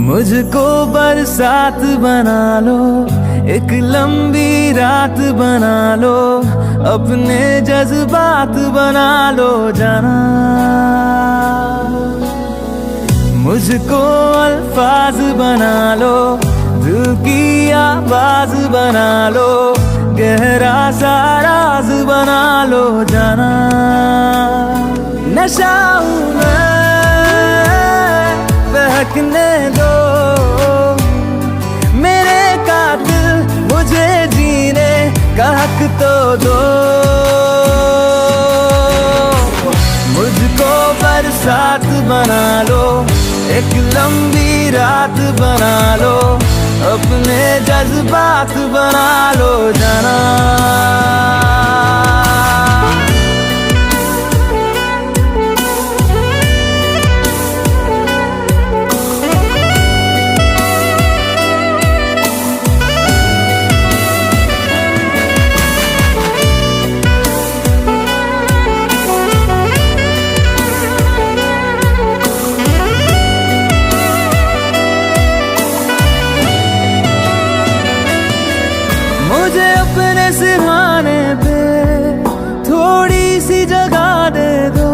मुझको बरसात बना लो, एक लंबी रात बना लो, अपने जज्बात बना लो जाना। मुझको अल्फाज बना लो, दिल की आवाज बना लो, गहरा सा राज बना लो जाना। नशा हूँ मैं, बहकने दो मेरे कातिल, मुझे जीने का हक तो दो। मुझको बरसात बना लो, एक लंबी रात बना लो, अपने जज्बात बना लो जाना। मुझे अपने सिरहाने पे थोड़ी सी जगह दे दो,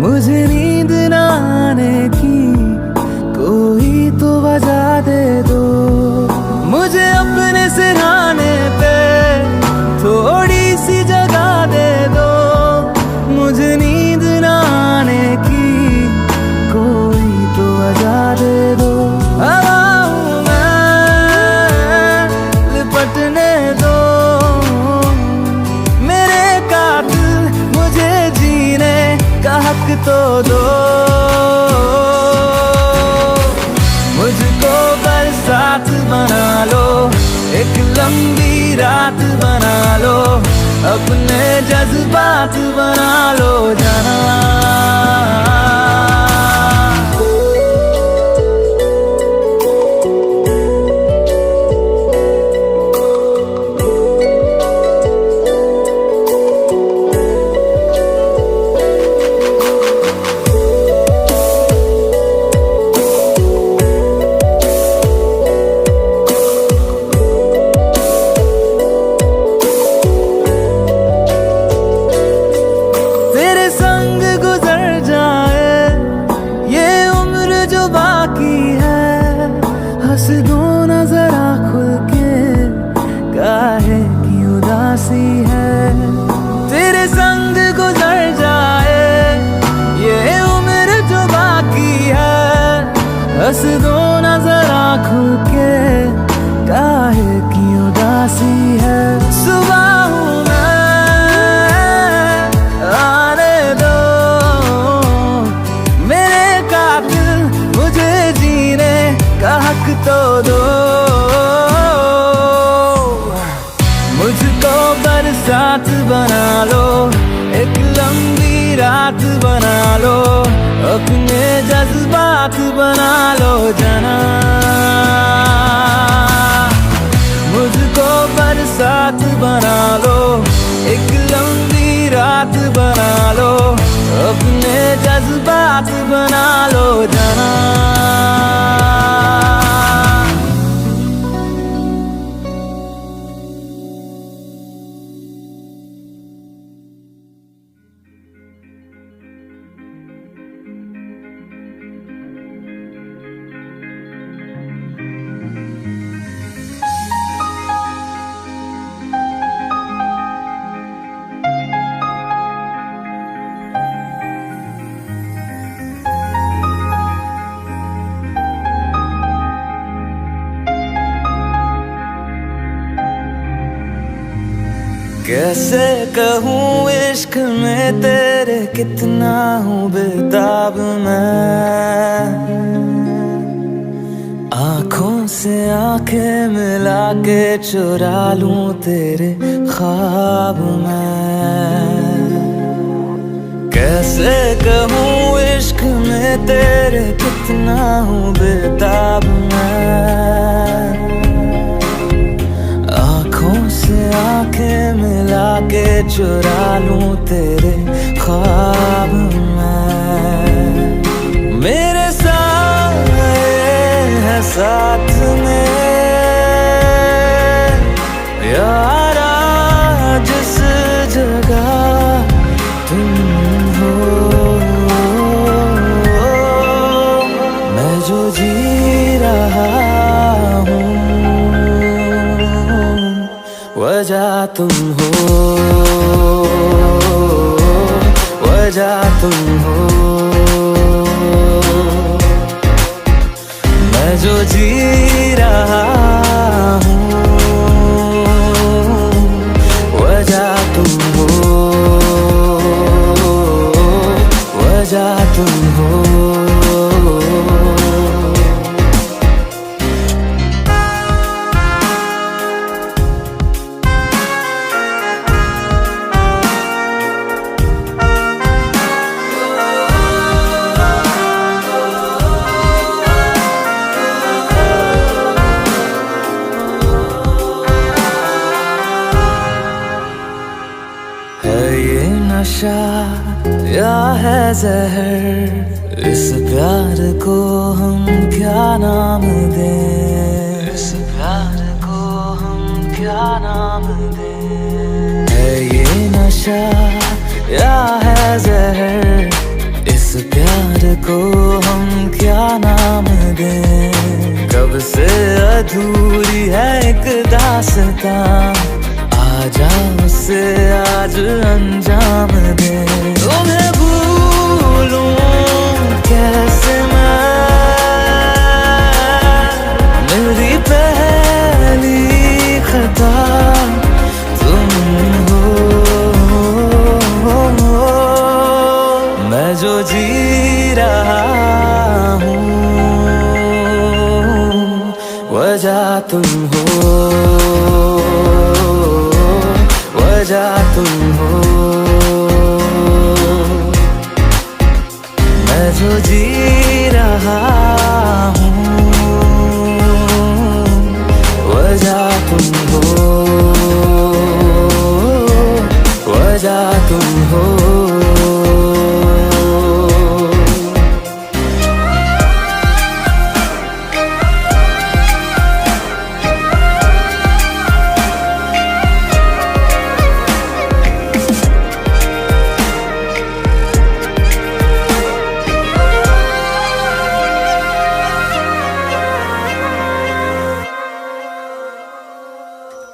मुझे नींद न आने की कोई तो वजह दे दो। मुझे अपने सिरहाने पे थोड़ी सी जगह दे दो, मुझे नींद न आने की कोई तो वजह दे दो। लिपटने दो मेरे कातिल, मुझे जीने का हक तो दो। मुझको बरसात बना लो, एक लंबी रात बना लो, अपने जज्बात बना लो जाना। हंस दो ना जरा खुल के, काहे की उदासी है। तेरे संग गुजर जाए ये उम्र जो बाकी है, हंस दो ना जरा खुल के, काहे की उदासी है। सुबह हूँ मैं, आने दो मेरे कातिल, मुझे जीने का हक तो दो। मुझको बरसात बना लो, एक लंबी रात बना लो, अपने जज्बात बना लो जाना। मुझको बरसात बना लो, एक लंबी रात बना लो, अपने जज्बात बना लो जाना। कैसे कहूँ इश्क में तेरे कितना हूँ बेताब मैं, आँखों से आंखें मिला के चुरा लूं तेरे ख्वाब में। कैसे कहूँ इश्क में तेरे कितना हूँ बेताब मैं। आँखों से आंखें मिला के चुरा लूं तेरे ख्वाब में। मेरे साए है साथ में यारा जिस जगह तुम हो। मैं जो जी रहा हूँ वजह तुम हो, वजह तुम हो। मैं जो जी रहा हूँ वजह तुम हो, वजह तुम हो। नशा या है जहर, इस प्यार को हम क्या नाम दें, इस प्यार को हम क्या नाम दें। है ये नशा या है जहर, इस प्यार को हम क्या नाम दें। कब से अधूरी है एक दास्तां, आजा उसे आज अंजाम दे। तुम्हें भूलूं कैसे मैं, मेरी पहली खता तुम हो। मैं जो जी रहा हूँ वजह तुम हो, वजह तुम हो। मैं जो जी रहा हूँ वजह तुम हो, वजह तुम हो।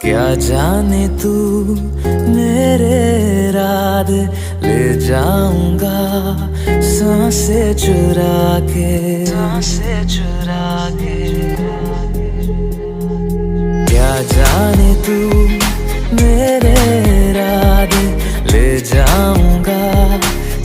क्या जाने तू मेरे इरादे ले जाऊंगा सांसें चुरा के, सांसें चुरा के। क्या जाने तू मेरे इरादे ले जाऊंगा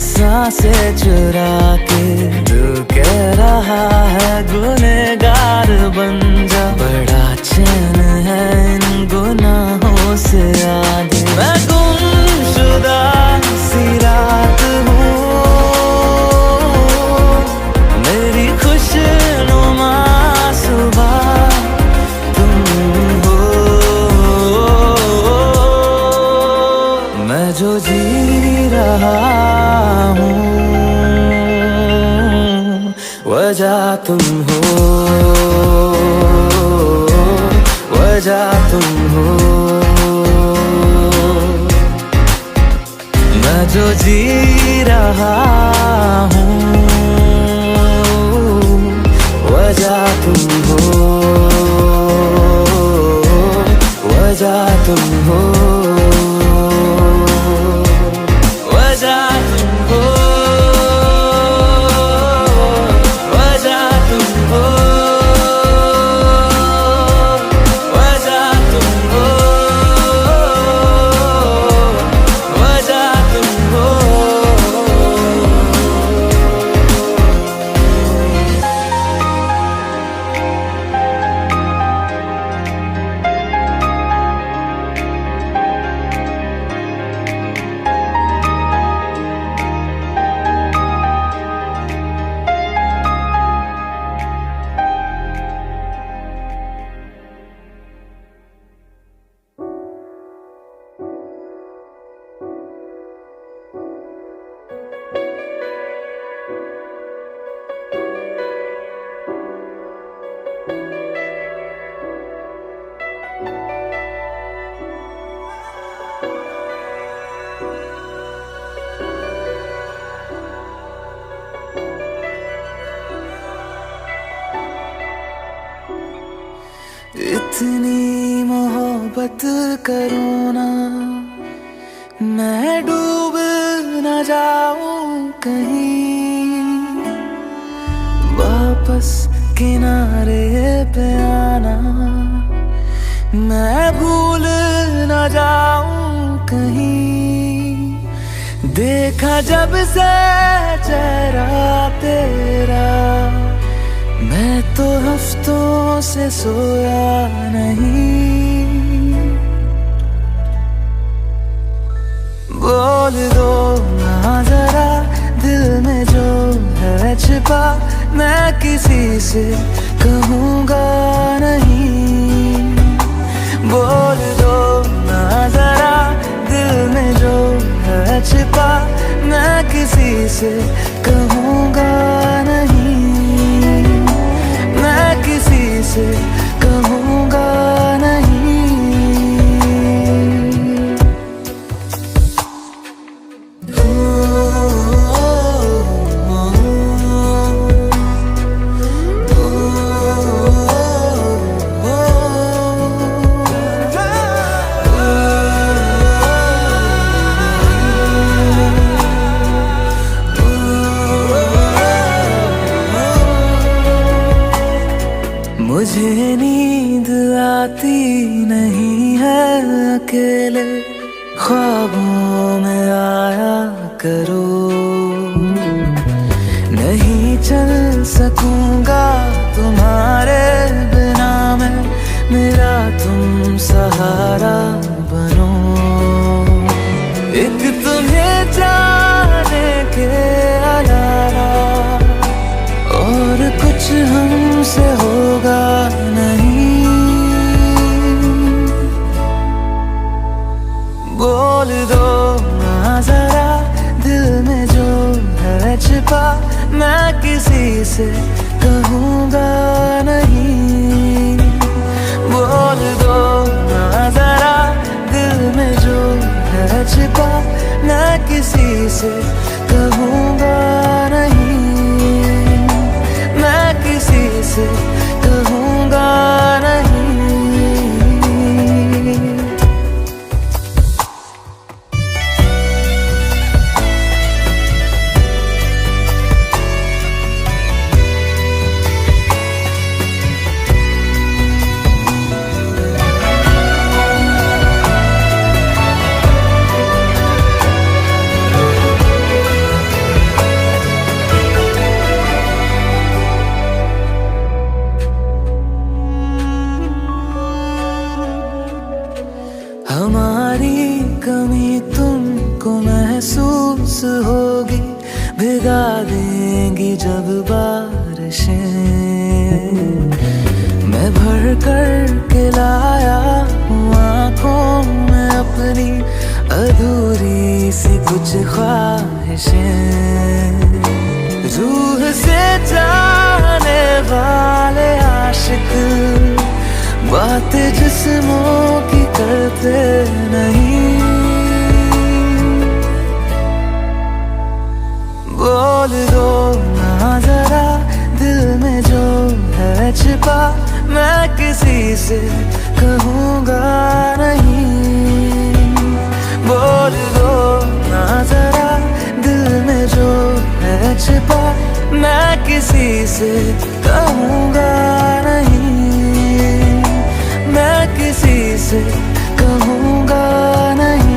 सांसें चुरा के। दिल कह रहा है गुनहगार बन जा, बड़ा चैन है इन गुनाहों से आगे। मैं गुमशुदा सी रात हूँ, मेरी खुशनुमा सुबह तुम हो। मैं जो जी रहा हूँ वजह तुम हो, वजह तुम हो। मैं जो जी रहा हूँ वजह तुम हो, वजह तुम हो, वजह तुम हो, वजह तुम हो। इतनी मोहब्बत करो ना, मैं डूब न जाऊं कहीं, वापस किनारे पे आना, मैं भूल न जाऊं कहीं। देखा जब से चेहरा तेरा, मैं तो हफ्तों से सोया नहीं। बोल दो ना जरा दिल में जो है छिपा, मैं किसी से कहूँगा नहीं। बोल दो ना जरा दिल में जो है छिपा, मैं किसी से कहूँगा नहीं, मैं किसी से कहूँगा नहीं। मुझे नींद आती नहीं है अकेले, ख्वाबों में आया करो। नहीं चल सकूंगा तुम्हारे बिना मैं, मेरा तुम सहारा बनो। एक तुम्हें जाने के अलावा और कुछ हमसे होगा नहीं। बोल दो ना जरा दिल में जो है छिपा, मैं किसी से कहूँगा नहीं। बोल दो ना जरा दिल में जो है छिपा, मैं किसी से कहूँगा नहीं, मैं किसी से कहूँगा नहीं। हमारी कमी तुमको महसूस होगी, भिगा देंगी जब बारिशें। मैं भर कर के लाया हूँ आँखों में अपनी अधूरी सी कुछ ख्वाहिशें। रूह से जाने वाले आशिक बातें जिस्मों की करते नहीं। बोल दो ना जरा दिल में जो है छिपा, मैं किसी से कहूँगा नहीं। बोल दो ना जरा दिल में जो है छिपा, मैं किसी से कहूँगा नहीं, मैं किसी से कहूँगा नहीं।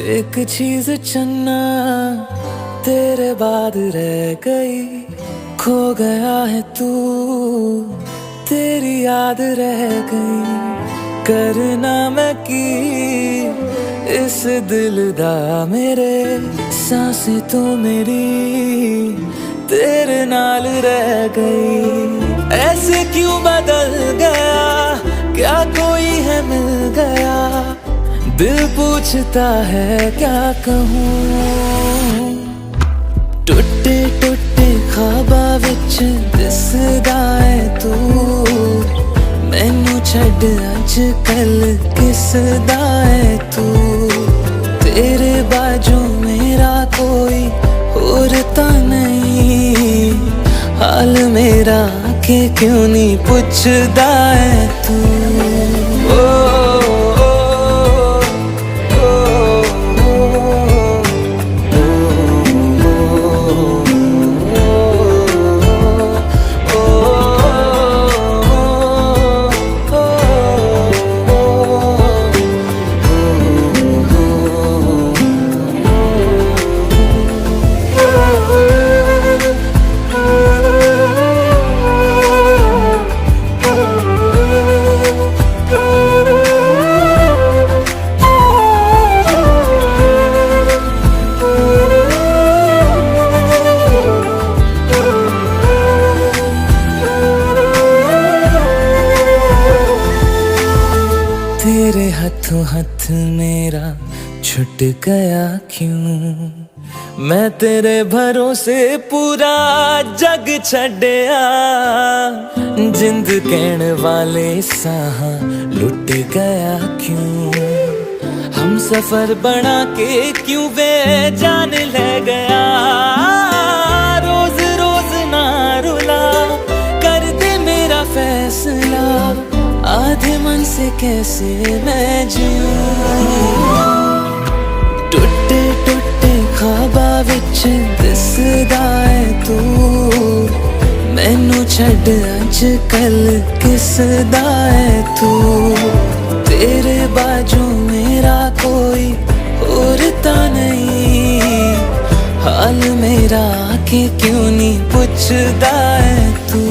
एक चीज चन्ना तेरे बाद रह गई, खो गया है तू तेरी याद रह गई। करना मैं की इस दिल दा मेरे सांसें तो मेरी तेरे नाल रह गई। ऐसे क्यों बदल गया, क्या कोई है मिल गया, दिल पूछता है क्या कहूँ। टुटे टुटे ख्वाबा विच दिसदा है तू, मैनू छड्ड अज कल किसदा है तू। तेरे बाजू मेरा कोई और ता नहीं, हाल मेरा के क्यों नहीं पुछदा है तू। तेरे हाथों हाथ मेरा छुट गया क्यों, मैं तेरे भरोसे पूरा जग छड्या। जिंद कहण वाले साह लुट गया क्यों, हम सफर बना के क्यों बेजान ले गया। रोज रोज ना रुला, कर दे मेरा फैसला, आधे मन से कैसे मैं जीऊं। टुटे टुटे ख्वाबा विच दिसदा है तू, मैनू छड्ड अज कल किसदा है तू। तेरे बाजू मेरा कोई और ता नहीं, हाल मेरा के क्यों नहीं पुछदा है तू।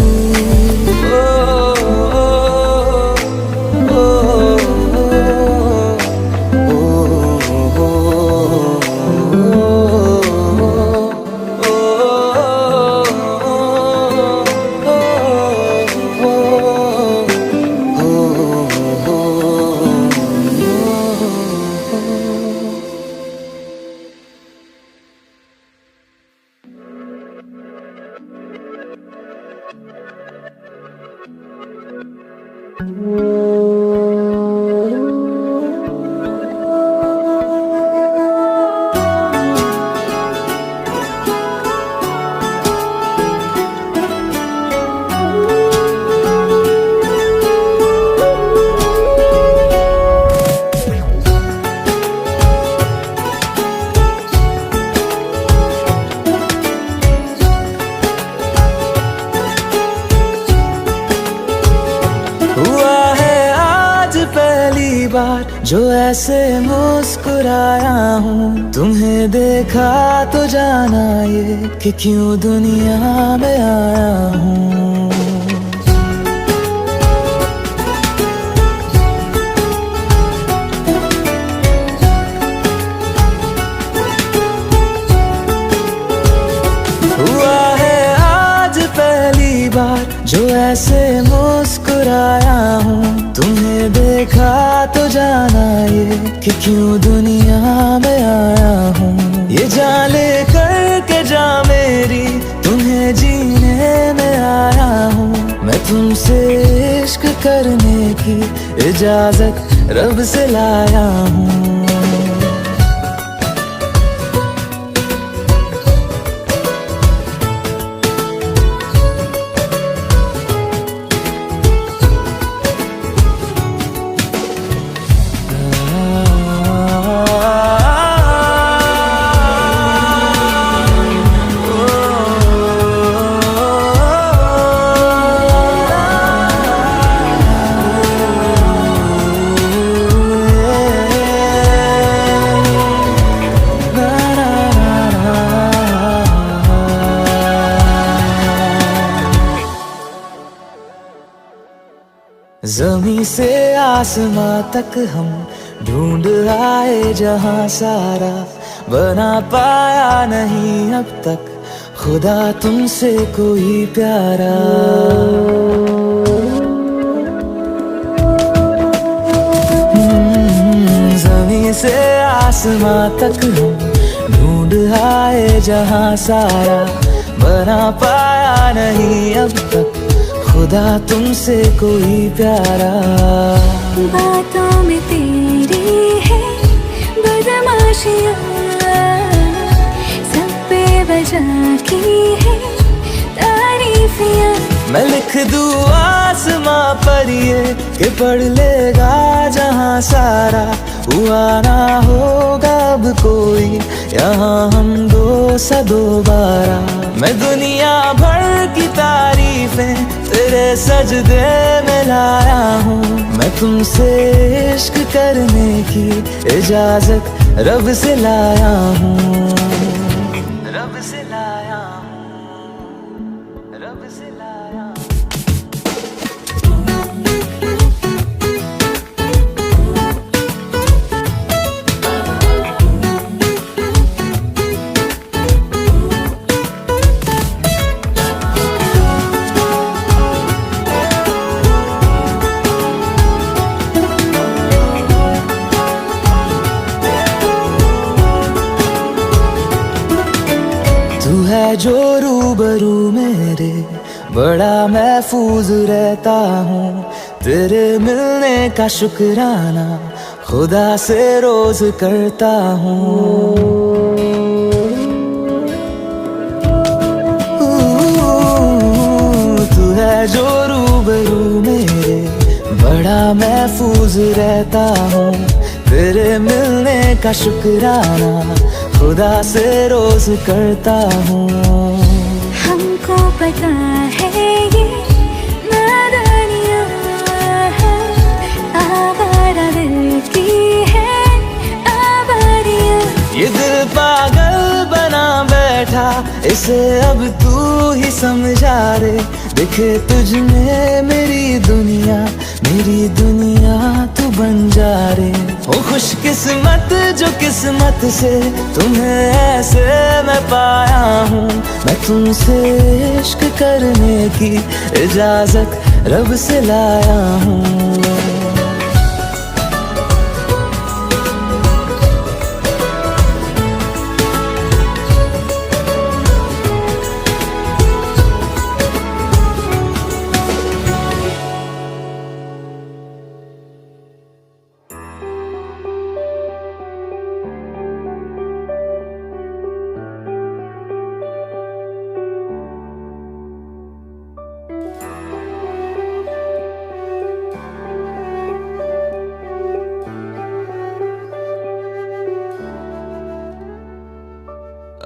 जो ऐसे मुस्कुराया हूँ, तुम्हें देखा तो जाना ये कि क्यों दुनिया में आया हूँ। हुआ है आज पहली बार जो ऐसे मुस्कुराया हूँ, तुम्हें देखा तो जाना ये कि क्यों दुनिया में आया हूँ। ये जान ले करके जा मेरी, तुम्हें जीने में आया हूँ। मैं तुमसे इश्क करने की इजाजत रब से लाया हूँ। जमीं से आसमां तक हम ढूंढ आए जहां सारा, बना पाया नहीं अब तक खुदा तुमसे कोई प्यारा। जमीं से आसमां तक हम ढूंढ आए जहां सारा, बना पाया नहीं अब तक खुदा तुमसे कोई प्यारा। बातों में तेरी है बदमाशियाँ, सब पे वजह की है तारीफियाँ। मैं लिख दूँ आसमां पर ये कि पढ़ लेगा जहां सारा, हुआ ना होगा अब कोई यहाँ हम दो सा दोबारा। मैं दुनिया भर की तारीफें तेरे सजदे में लाया हूँ, मैं तुमसे इश्क करने की इजाजत रब से लाया हूँ, रब से लाया हूँ, रब से लाया हूँ। तू है जो रूबरू मेरे, बड़ा महफूज रहता हूँ, तेरे मिलने का शुक्राना खुदा से रोज करता हूँ। तू है जो रूबरू मेरे, बड़ा महफूज रहता हूँ, तेरे मिलने का शुक्राना खुदा से रोज करता हूँ। हमको पता है ये नादानियाँ हैं, आवारा दिल की है आवारियाँ। ये दिल पागल बना बैठा, इसे अब तू ही समझा रे, दिखे तुझ में मेरी दुनिया तू बन जा रे। ओ खुशकिस्मत जो किस्मत से तुम्हें ऐसे मैं पाया हूँ, मैं तुमसे इश्क करने की इजाजत रब से लाया हूँ।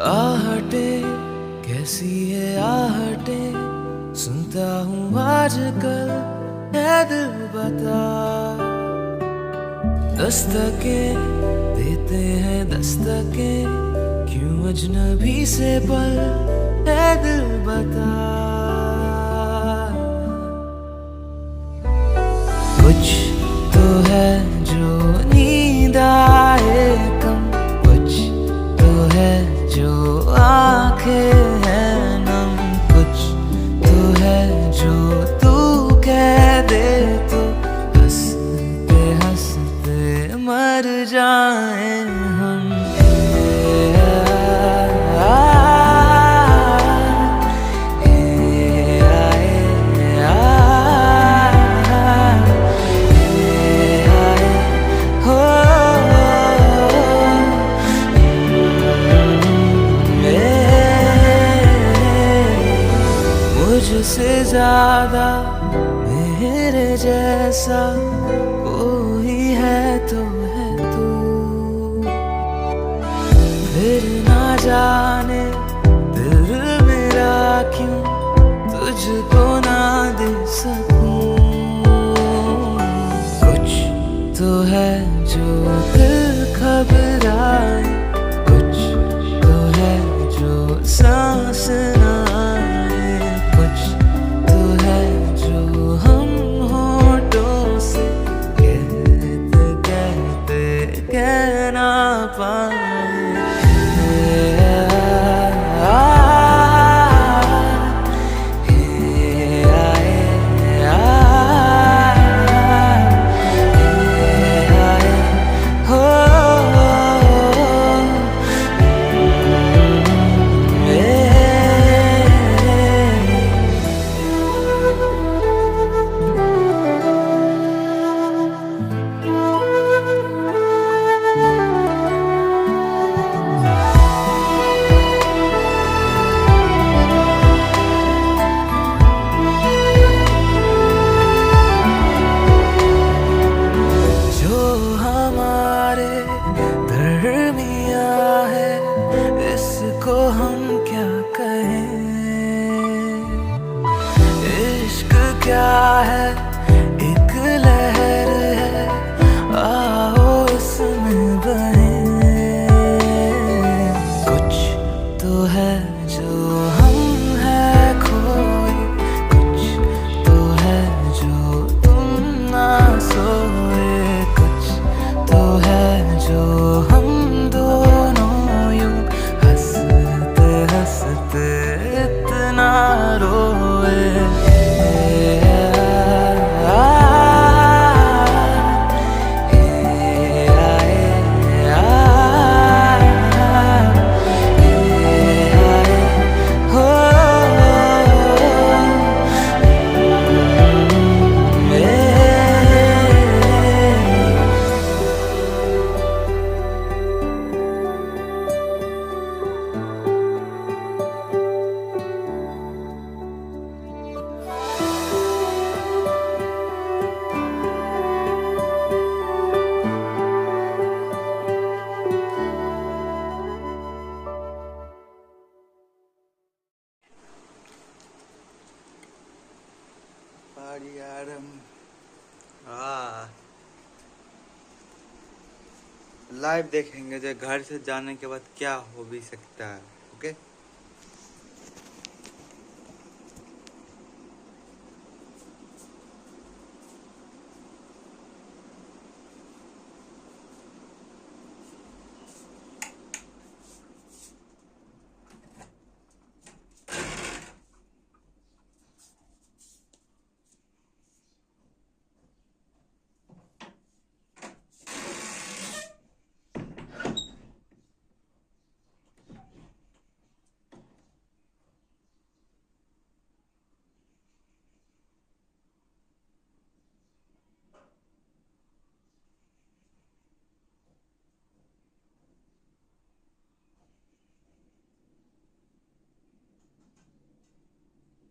आहटे कैसी है आहटे, सुनता हूँ आजकल है दिल बता। दस्तकें देते हैं दस्तकें, क्यों अजनबी से पल है दिल बता। कुछ तो है जो नींद आए कम, कुछ तो है जो आंखें हैं नम, कुछ तो है जो तू कह दे तो हंसते हंसते मर जाए हम। मुझसे ज्यादा मेरे जैसा कोई है तो है तू, फिर ना जाने दिल मेरा क्यों तुझको ना दे सकूं। कुछ तो है जो दिल घबराए, कुछ तो है जो सांस ना आए, कुछ तो है जो हम होठों लाइव देखेंगे जो घर से जाने के बाद क्या हो भी सकता है। ओके,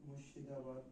मुर्शिदाबाद।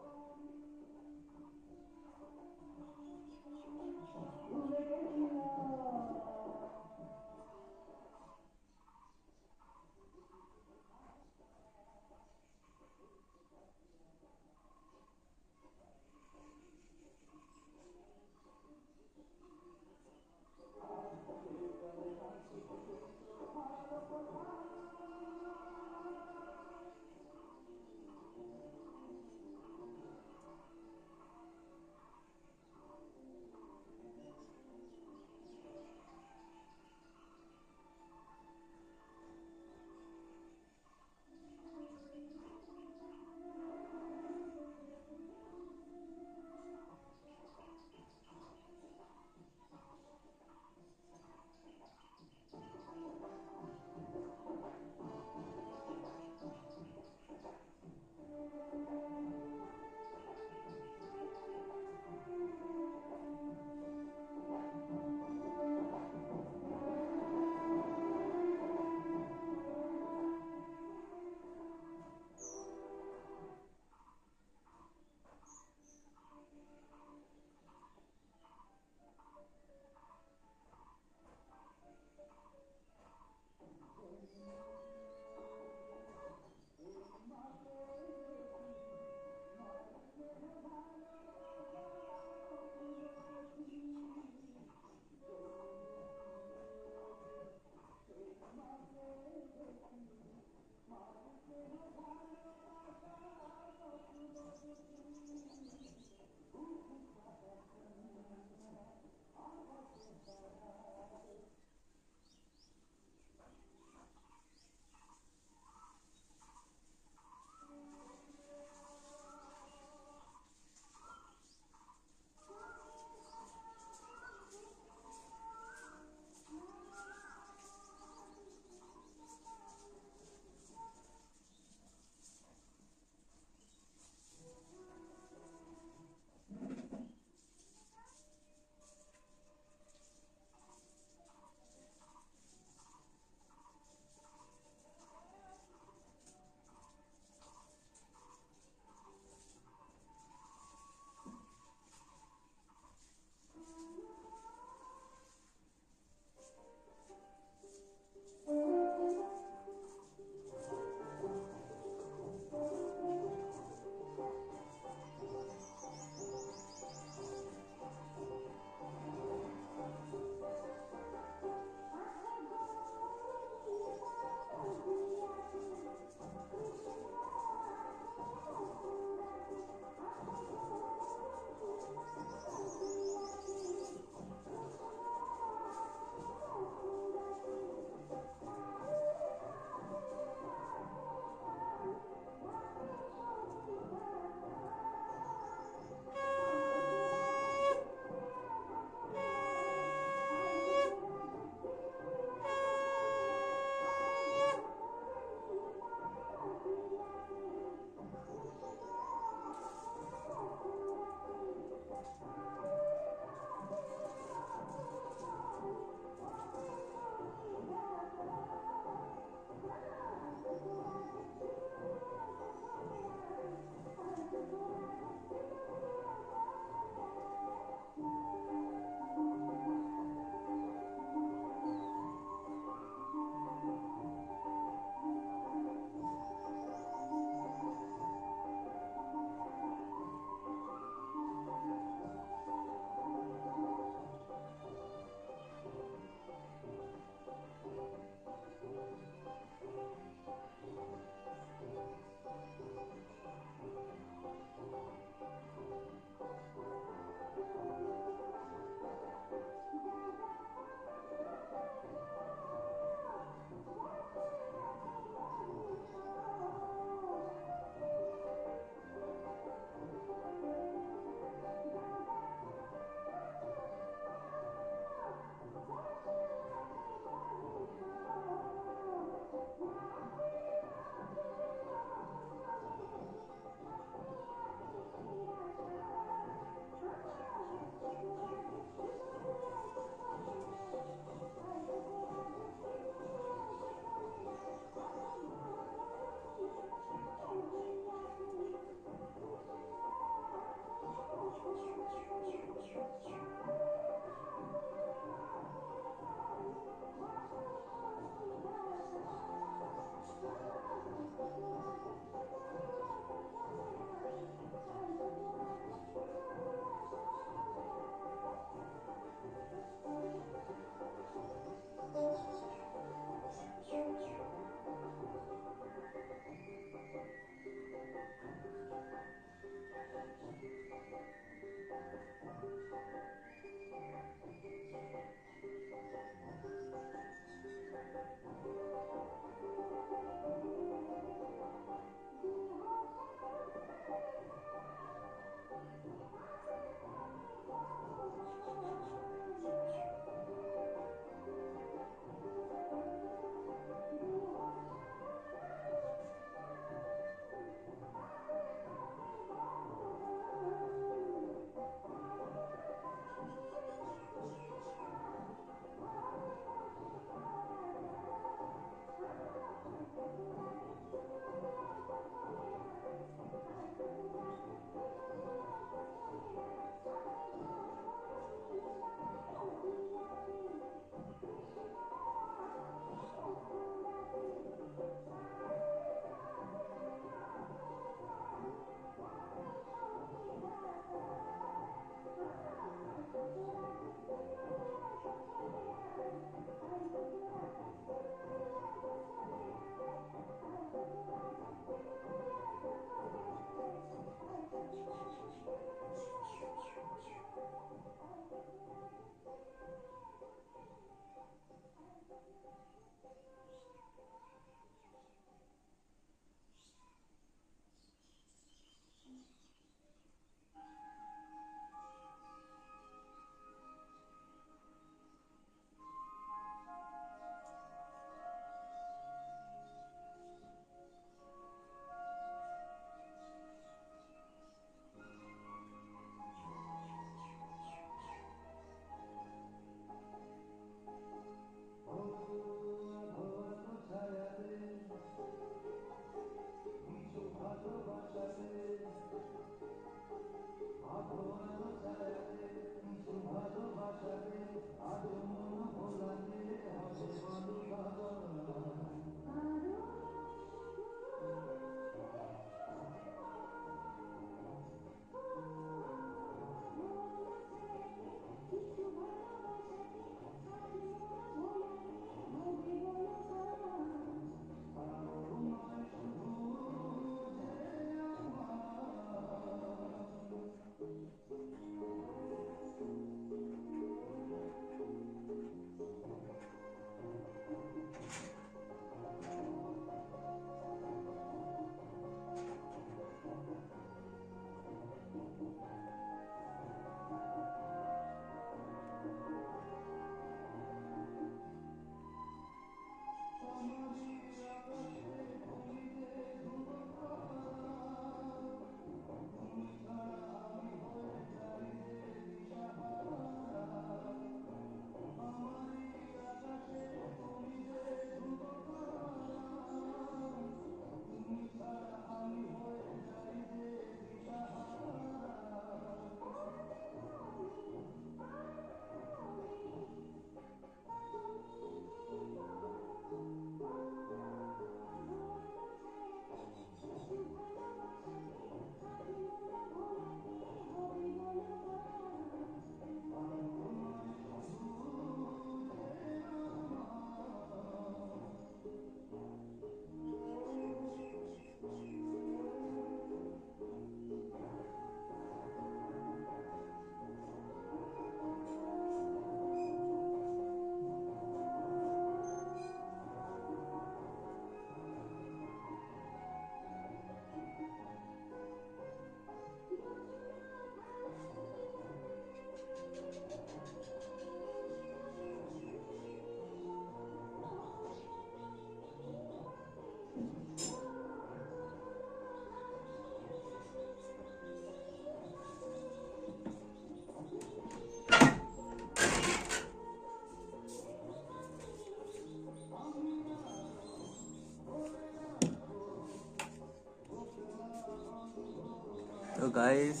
तो गाइस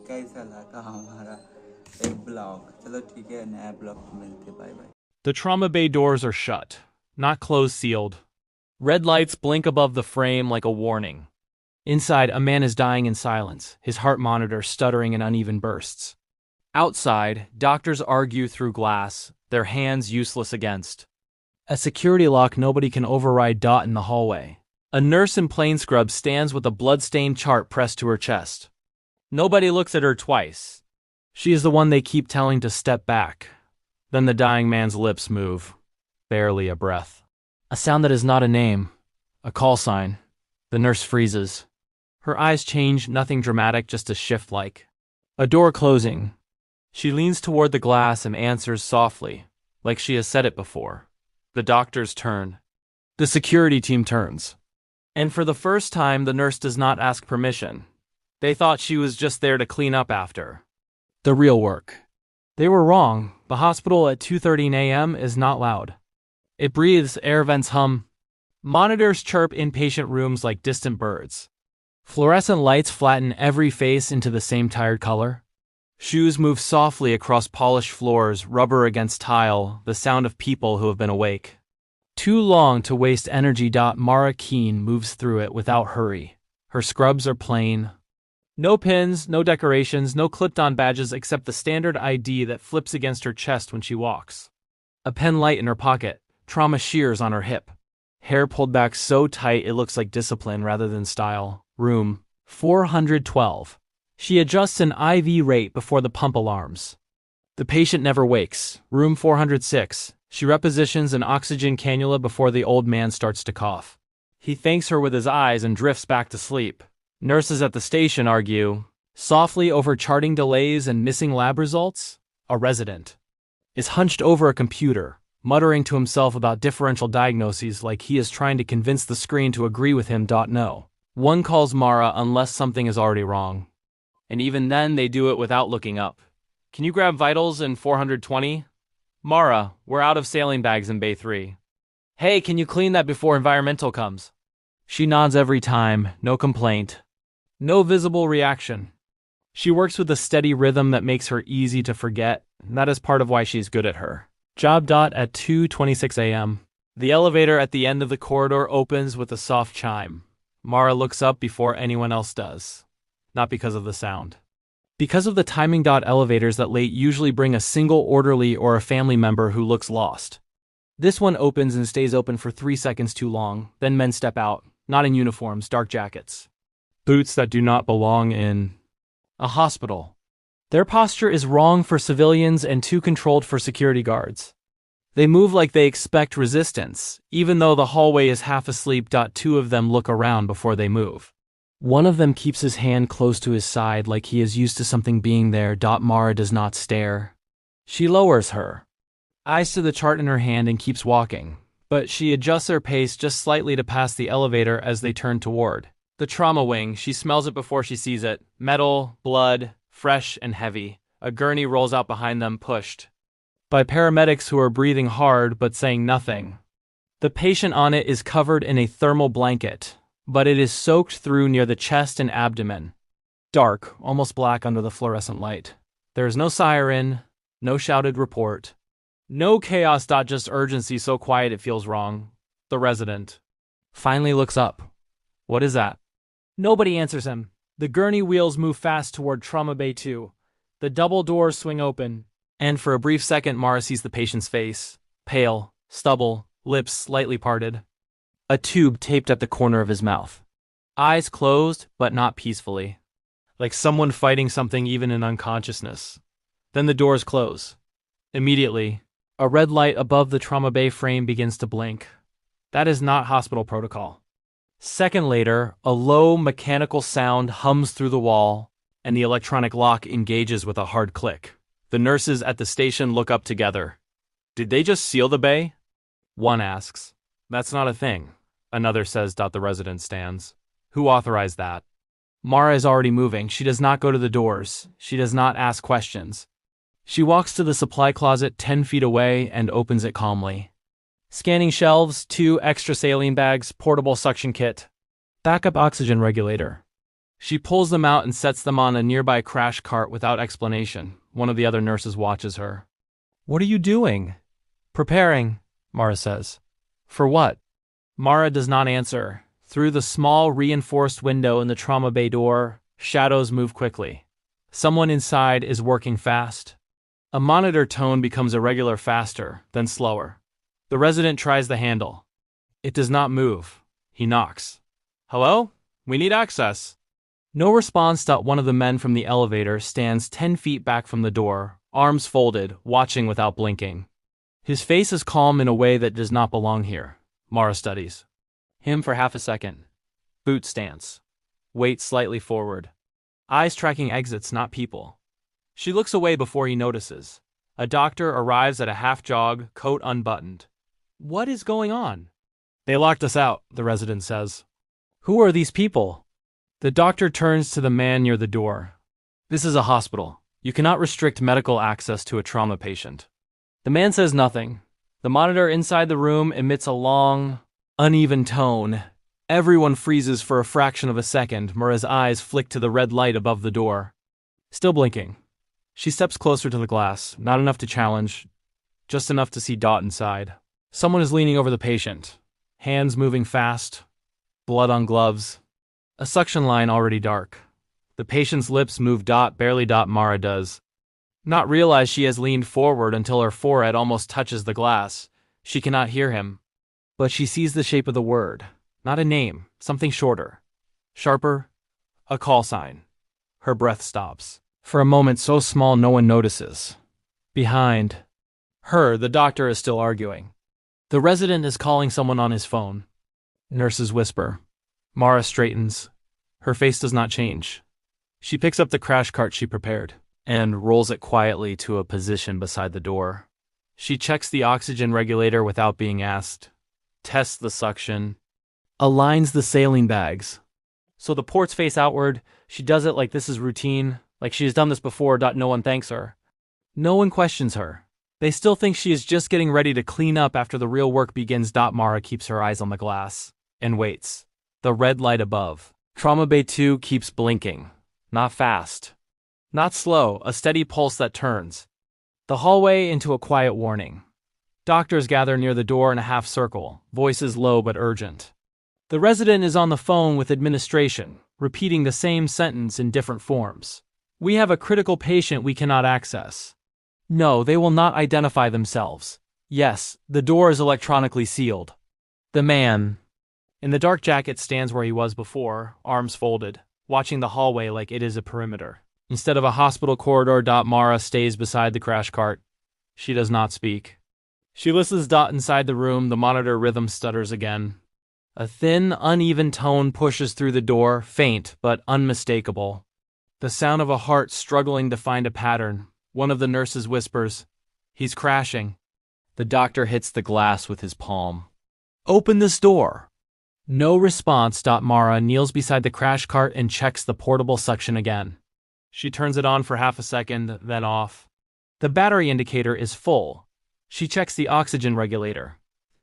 कैसा लगा हमारा एक ब्लॉग? चलो ठीक है, नया ब्लॉग मिलते, bye bye. The trauma bay doors are shut, not closed sealed. Red lights blink above the frame like a warning. Inside, a man is dying in silence, his heart monitor stuttering in uneven bursts. Outside, doctors argue through glass, their hands useless against a security lock nobody can override. In the hallway, a nurse in plain scrubs stands with a blood-stained chart pressed to her chest. Nobody looks at her twice. She is the one they keep telling to step back. Then the dying man's lips move, barely a breath. A sound that is not a name, a call sign. The nurse freezes. Her eyes change, nothing dramatic, just a shift like a door closing. She leans toward the glass and answers softly, like she has said it before. The doctors turn. The security team turns. And for the first time, the nurse does not ask permission. They thought she was just there to clean up after the real work. They were wrong. The hospital at 2:30 a.m. is not loud. It breathes, air vents hum. Monitors chirp in patient rooms like distant birds. Fluorescent lights flatten every face into the same tired color. Shoes move softly across polished floors, rubber against tile, the sound of people who have been awake too long to waste energy. Mara Keene moves through it without hurry. Her scrubs are plain. No pins, no decorations, no clipped-on badges except the standard ID that flips against her chest when she walks. A pen light in her pocket, trauma shears on her hip. Hair pulled back so tight it looks like discipline rather than style. Room 412. She adjusts an IV rate before the pump alarms. The patient never wakes. Room 406. She repositions an oxygen cannula before the old man starts to cough. He thanks her with his eyes and drifts back to sleep. Nurses at the station argue softly over charting delays and missing lab results. A resident is hunched over a computer, muttering to himself about differential diagnoses like he is trying to convince the screen to agree with him. No one calls Mara unless something is already wrong. And even then they do it without looking up. Can you grab vitals in 420? Mara, we're out of saline bags in Bay 3. Hey, can you clean that before environmental comes? She nods every time, no complaint. No visible reaction. She works with a steady rhythm that makes her easy to forget, and that is part of why she's good at her job. At 2:26 a.m. The elevator at the end of the corridor opens with a soft chime. Mara looks up before anyone else does. Not because of the sound. Because of the timing. Elevators that late usually bring a single orderly or a family member who looks lost. This one opens and stays open for 3 seconds too long, then men step out, not in uniforms, dark jackets. Boots that do not belong in a hospital. Their posture is wrong for civilians and too controlled for security guards. They move like they expect resistance, even though the hallway is half asleep. Two of them look around before they move. One of them keeps his hand close to his side like he is used to something being there. Mara does not stare. She lowers her eyes to the chart in her hand and keeps walking, but she adjusts her pace just slightly to pass the elevator as they turn toward the trauma wing. She smells it before she sees it. Metal, blood, fresh and heavy. A gurney rolls out behind them, pushed by paramedics who are breathing hard but saying nothing. The patient on it is covered in a thermal blanket, but it is soaked through near the chest and abdomen. Dark, almost black under the fluorescent light. There is no siren, no shouted report. No chaos. Just urgency so quiet it feels wrong. The resident finally looks up. What is that? Nobody answers him. The gurney wheels move fast toward Trauma Bay 2. The double doors swing open, and for a brief second Mara sees the patient's face. Pale, stubble, lips slightly parted. A tube taped at the corner of his mouth. Eyes closed, but not peacefully. Like someone fighting something even in unconsciousness. Then the doors close. Immediately, a red light above the Trauma Bay frame begins to blink. That is not hospital protocol. Second later, a low mechanical sound hums through the wall, and the electronic lock engages with a hard click. The nurses at the station look up together. Did they just seal the bay? One asks. That's not a thing. Another says. The resident stands. Who authorized that? Mara is already moving. She does not go to the doors. She does not ask questions. She walks to the supply closet 10 feet away and opens it calmly. Scanning shelves, 2 extra saline bags, portable suction kit, backup oxygen regulator. She pulls them out and sets them on a nearby crash cart without explanation. One of the other nurses watches her. "What are you doing?" "Preparing," Mara says. "For what?" Mara does not answer. Through the small reinforced window in the trauma bay door, shadows move quickly. Someone inside is working fast. A monitor tone becomes irregular faster, then slower. The resident tries the handle. It does not move. He knocks. "Hello? We need access." No response. One of the men from the elevator stands 10 feet back from the door, arms folded, watching without blinking. His face is calm in a way that does not belong here. Mara studies him for half a second. Boot stance. Weight slightly forward. Eyes tracking exits, not people. She looks away before he notices. A doctor arrives at a half-jog, coat unbuttoned. "What is going on?" "They locked us out," the resident says. "Who are these people?" The doctor turns to the man near the door. "This is a hospital. You cannot restrict medical access to a trauma patient." The man says nothing. The monitor inside the room emits a long, uneven tone. Everyone freezes for a fraction of a second. Mara's eyes flick to the red light above the door. Still blinking. She steps closer to the glass, not enough to challenge, just enough to see Dot inside. Someone is leaning over the patient, hands moving fast, blood on gloves. A suction line already dark. The patient's lips move. Barely. Mara does not realize she has leaned forward until her forehead almost touches the glass. She cannot hear him. But she sees the shape of the word. Not a name, something shorter. Sharper. A call sign. Her breath stops. For a moment so small no one notices. Behind her, the doctor is still arguing. The resident is calling someone on his phone. Nurses whisper. Mara straightens. Her face does not change. She picks up the crash cart she prepared and rolls it quietly to a position beside the door. She checks the oxygen regulator without being asked, tests the suction, aligns the saline bags. So the ports face outward. She does it like this is routine, like she has done this before. No one thanks her. No one questions her. They still think she is just getting ready to clean up after the real work begins. Mara keeps her eyes on the glass and waits. The red light above. Trauma Bay 2 keeps blinking. Not fast. Not slow, a steady pulse that turns. The hallway into a quiet warning. Doctors gather near the door in a half circle, voices low but urgent. The resident is on the phone with administration, repeating the same sentence in different forms. "We have a critical patient we cannot access." No, they will not identify themselves. Yes, the door is electronically sealed. The man in the dark jacket stands where he was before, arms folded, watching the hallway like it is a perimeter. Instead of a hospital corridor. Mara stays beside the crash cart. She does not speak. She listens. Inside the room, the monitor rhythm stutters again. A thin, uneven tone pushes through the door, faint but unmistakable. The sound of a heart struggling to find a pattern. One of the nurses whispers, "He's crashing." The doctor hits the glass with his palm. "Open this door." No response. Mara kneels beside the crash cart and checks the portable suction again. She turns it on for half a second, then off. The battery indicator is full. She checks the oxygen regulator,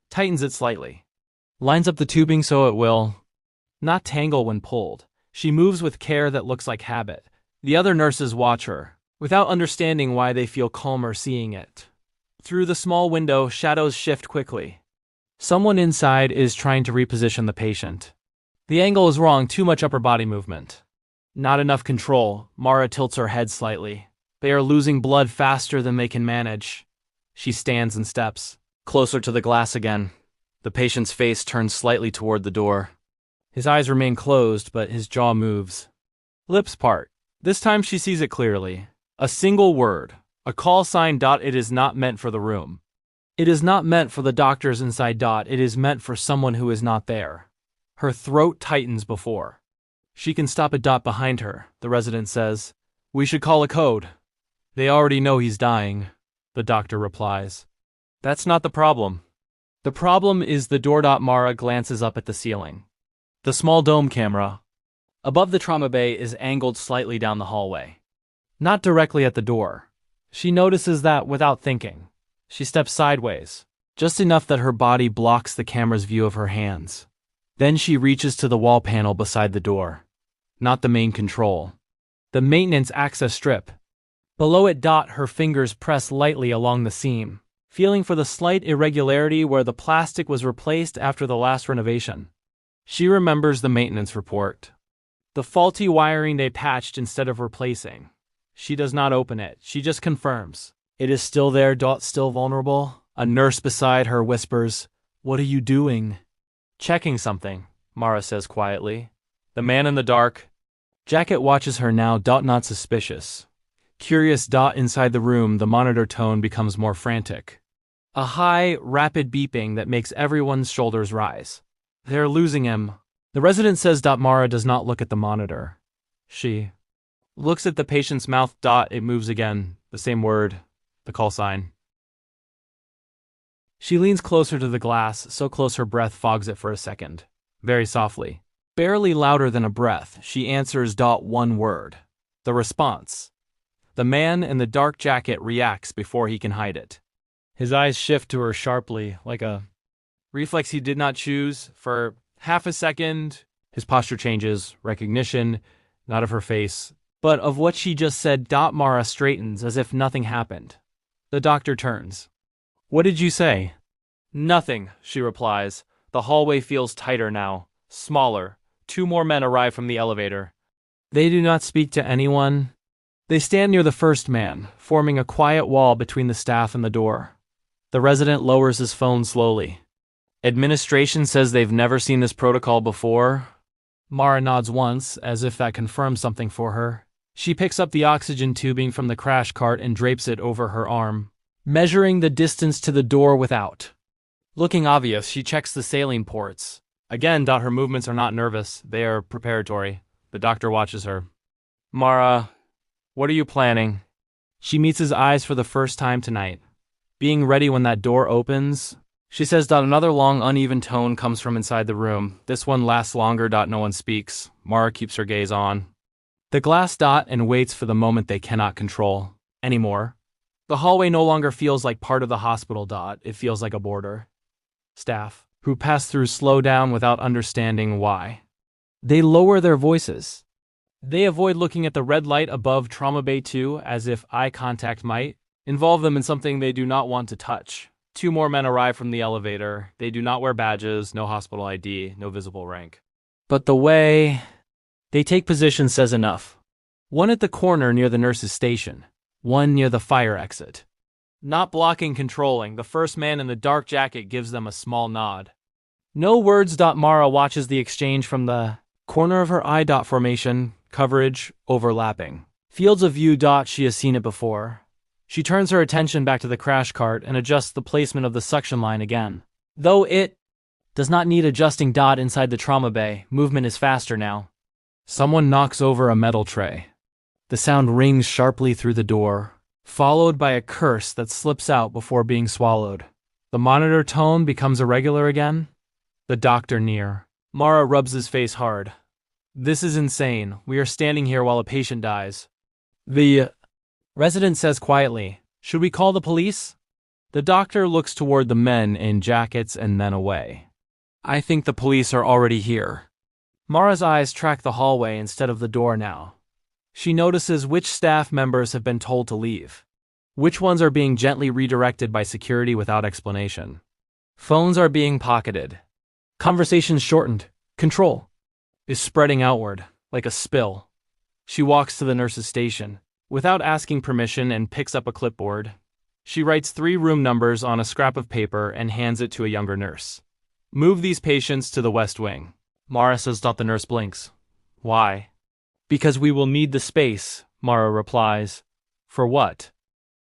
tightens it slightly, lines up the tubing so it will not tangle when pulled. She moves with care that looks like habit. The other nurses watch her, without understanding why they feel calmer seeing it. Through the small window, shadows shift quickly. Someone inside is trying to reposition the patient. The angle is wrong, too much upper body movement. Not enough control. Mara tilts her head slightly. They are losing blood faster than they can manage. She stands and steps, closer to the glass again. The patient's face turns slightly toward the door. His eyes remain closed, but his jaw moves. Lips part. This time she sees it clearly. A single word. A call sign. It is not meant for the room. It is not meant for the doctors inside. It is meant for someone who is not there. Her throat tightens before. She can stop it. Behind her, the resident says, "We should call a code." "They already know he's dying," the doctor replies. "That's not the problem. The problem is the door." Mara glances up at the ceiling. The small dome camera above the trauma bay is angled slightly down the hallway. Not directly at the door. She notices that without thinking. She steps sideways, just enough that her body blocks the camera's view of her hands. Then she reaches to the wall panel beside the door. not the main control. The maintenance access strip. Below it, her fingers press lightly along the seam, feeling for the slight irregularity where the plastic was replaced after the last renovation. She remembers the maintenance report. The faulty wiring they patched instead of replacing. She does not open it. She just confirms. It is still there. Still vulnerable. A nurse beside her whispers, "What are you doing?" "Checking something," Mara says quietly. The man in the dark jacket watches her now. Not suspicious. Curious. Inside the room, the monitor tone becomes more frantic. A high, rapid beeping that makes everyone's shoulders rise. They're losing him. The resident says. Mara does not look at the monitor. She looks at the patient's mouth. It moves again. The same word. The call sign. She leans closer to the glass, so close her breath fogs it for a second. Very softly, barely louder than a breath, she answers. One word. The response. The man in the dark jacket reacts before he can hide it. His eyes shift to her sharply, like a reflex he did not choose. For half a second, his posture changes, recognition, not of her face, but of what she just said. Mara straightens as if nothing happened. The doctor turns. "What did you say?" "Nothing," she replies. The hallway feels tighter now, smaller. 2 more men arrive from the elevator. They do not speak to anyone. They stand near the first man, forming a quiet wall between the staff and the door. The resident lowers his phone slowly. "Administration says they've never seen this protocol before." Mara nods once, as if that confirms something for her. She picks up the oxygen tubing from the crash cart and drapes it over her arm, measuring the distance to the door without. Looking obvious, she checks the saline ports. Again, her movements are not nervous, they are preparatory. The doctor watches her. "Mara, what are you planning?" She meets his eyes for the first time tonight. "Being ready when that door opens," she says. Another long, uneven tone comes from inside the room. This one lasts longer. No one speaks. Mara keeps her gaze on the glass. And waits for the moment they cannot control anymore. The hallway no longer feels like part of the hospital. It feels like a border. Staff who pass through slow down without understanding why. They lower their voices. They avoid looking at the red light above Trauma Bay 2 as if eye contact might involve them in something they do not want to touch. 2 more men arrive from the elevator. They do not wear badges, no hospital ID, no visible rank. But the way they take position says enough. One at the corner near the nurse's station. One near the fire exit. Not blocking, controlling, the first man in the dark jacket gives them a small nod. No words. Mara watches the exchange from the corner of her eye. Formation, coverage, overlapping. Fields of view. She has seen it before. She turns her attention back to the crash cart and adjusts the placement of the suction line again. Though it does not need adjusting. Inside the trauma bay, movement is faster now. Someone knocks over a metal tray. The sound rings sharply through the door, followed by a curse that slips out before being swallowed. The monitor tone becomes irregular again. The doctor near. Mara rubs his face hard. "This is insane. We are standing here while a patient dies." The resident says quietly, "Should we call the police?" The doctor looks toward the men in jackets and then away. "I think the police are already here." Mara's eyes track the hallway instead of the door now. She notices which staff members have been told to leave. Which ones are being gently redirected by security without explanation. Phones are being pocketed. Conversations shortened. Control is spreading outward, like a spill. She walks to the nurse's station, without asking permission, and picks up a clipboard. She writes 3 room numbers on a scrap of paper and hands it to a younger nurse. "Move these patients to the west wing." Mara says. The nurse blinks. "Why?" "Because we will need the space," Mara replies. "For what?"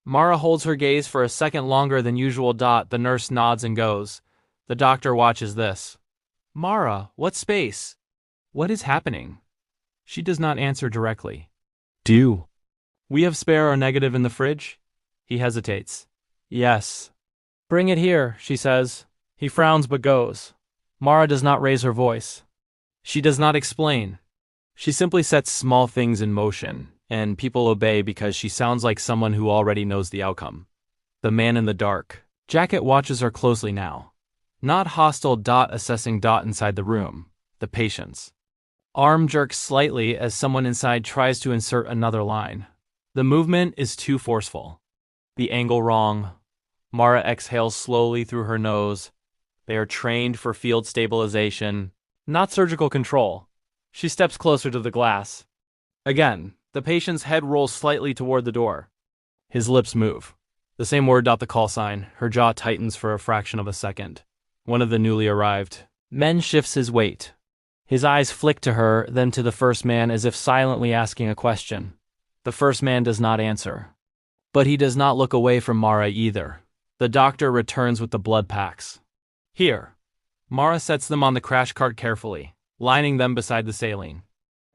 Mara holds her gaze for a second longer than usual. The nurse nods and goes. The doctor watches this. "Mara, what space? What is happening?" She does not answer directly. "Do we have spare or negative in the fridge?" He hesitates. "Yes." "Bring it here," she says. He frowns but goes. Mara does not raise her voice. She does not explain. She simply sets small things in motion, and people obey because she sounds like someone who already knows the outcome. The man in the dark jacket watches her closely now. Not hostile. Assessing. Inside the room. The patients. Arm jerks slightly as someone inside tries to insert another line. The movement is too forceful. The angle wrong. Mara exhales slowly through her nose. They are trained for field stabilization, not surgical control. She steps closer to the glass. Again, the patient's head rolls slightly toward the door. His lips move. The same word. The call sign. Her jaw tightens for a fraction of a second. One of the newly arrived men shifts his weight. His eyes flick to her, then to the first man as if silently asking a question. The first man does not answer. But he does not look away from Mara either. The doctor returns with the blood packs. Here. Mara sets them on the crash cart carefully, lining them beside the saline.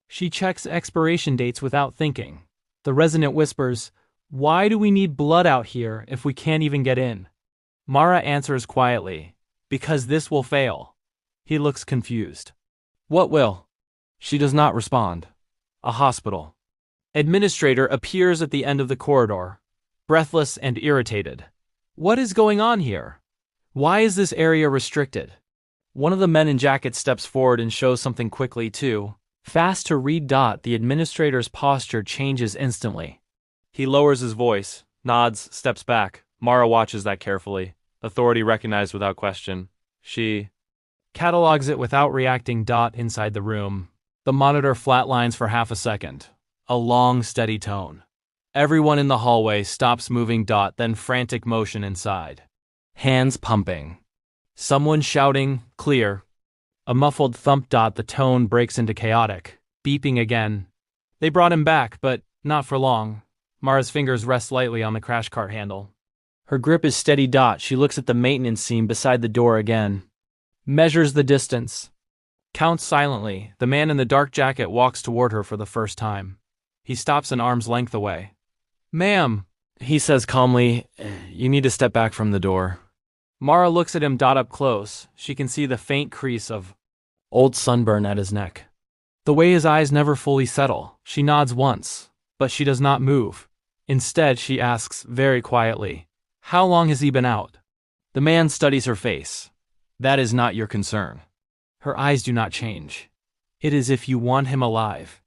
She checks expiration dates without thinking. The resident whispers, "Why do we need blood out here if we can't even get in?" Mara answers quietly, "Because this will fail." He looks confused. "What will?" She does not respond. A hospital. Administrator appears at the end of the corridor, breathless and irritated. What is going on here? Why is this area restricted? One of the men in jackets steps forward and shows something quickly too. Fast to read. The administrator's posture changes instantly. He lowers his voice, nods, steps back. Mara watches that carefully. Authority recognized without question. She catalogs it without reacting. Inside the room, the monitor flatlines for half a second. A long, steady tone. Everyone in the hallway stops moving. Then frantic motion inside. Hands pumping. Someone shouting, "Clear." A muffled thump. The tone breaks into chaotic. Beeping again. They brought him back, but not for long. Mara's fingers rest lightly on the crash cart handle. Her grip is steady. She looks at the maintenance scene beside the door again. Measures the distance. Counts silently. The man in the dark jacket walks toward her for the first time. He stops an arm's length away. "Ma'am," he says calmly, "you need to step back from the door." Mara looks at him. Up close, she can see the faint crease of old sunburn at his neck. The way his eyes never fully settle. She nods once, but she does not move. Instead, she asks very quietly, "How long has he been out?" The man studies her face. "That is not your concern." Her eyes do not change. "It is if you want him alive."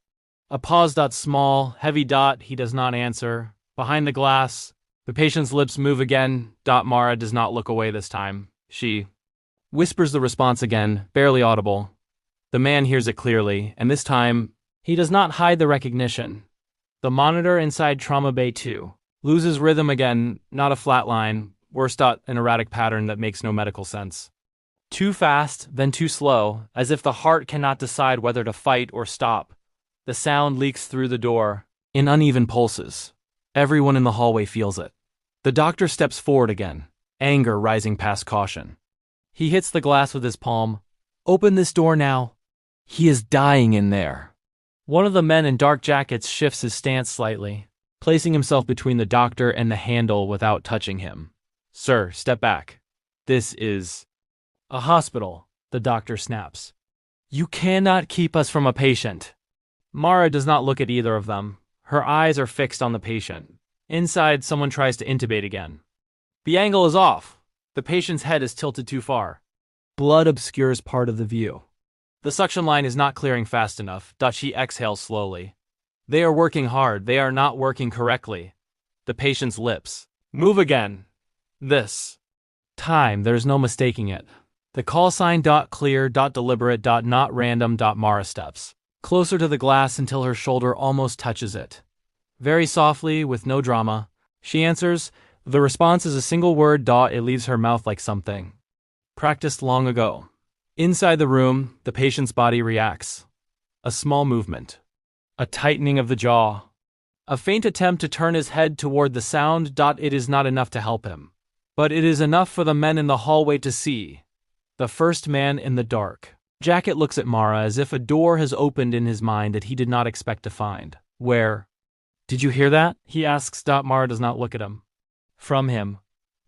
A pause. Small, heavy. He does not answer. Behind the glass, the patient's lips move again. Mara does not look away this time. She whispers the response again, barely audible. The man hears it clearly, and this time, he does not hide the recognition. The monitor inside Trauma Bay 2 loses rhythm again, not a flat line, worse. An erratic pattern that makes no medical sense. Too fast, then too slow, as if the heart cannot decide whether to fight or stop. The sound leaks through the door, in uneven pulses. Everyone in the hallway feels it. The doctor steps forward again, anger rising past caution. He hits the glass with his palm. "Open this door now. He is dying in there." One of the men in dark jackets shifts his stance slightly, placing himself between the doctor and the handle without touching him. "Sir, step back. This is a hospital," the doctor snaps. "You cannot keep us from a patient." Mara does not look at either of them. Her eyes are fixed on the patient. Inside, someone tries to intubate again. The angle is off. The patient's head is tilted too far. Blood obscures part of the view. The suction line is not clearing fast enough. She exhales slowly. They are working hard. They are not working correctly. The patient's lips move again. This time, there's no mistaking it. The call sign. Clear. Deliberate. Not random. Mara steps closer to the glass until her shoulder almost touches it. Very softly, with no drama, she answers. The response is a single word. It leaves her mouth like something practiced long ago. Inside the room, the patient's body reacts. A small movement. A tightening of the jaw. A faint attempt to turn his head toward the sound. It is not enough to help him. But it is enough for the men in the hallway to see. The first man in the dark jacket looks at Mara as if a door has opened in his mind that he did not expect to find. "Where? Did you hear that?" he asks. Mara does not look at him. From him.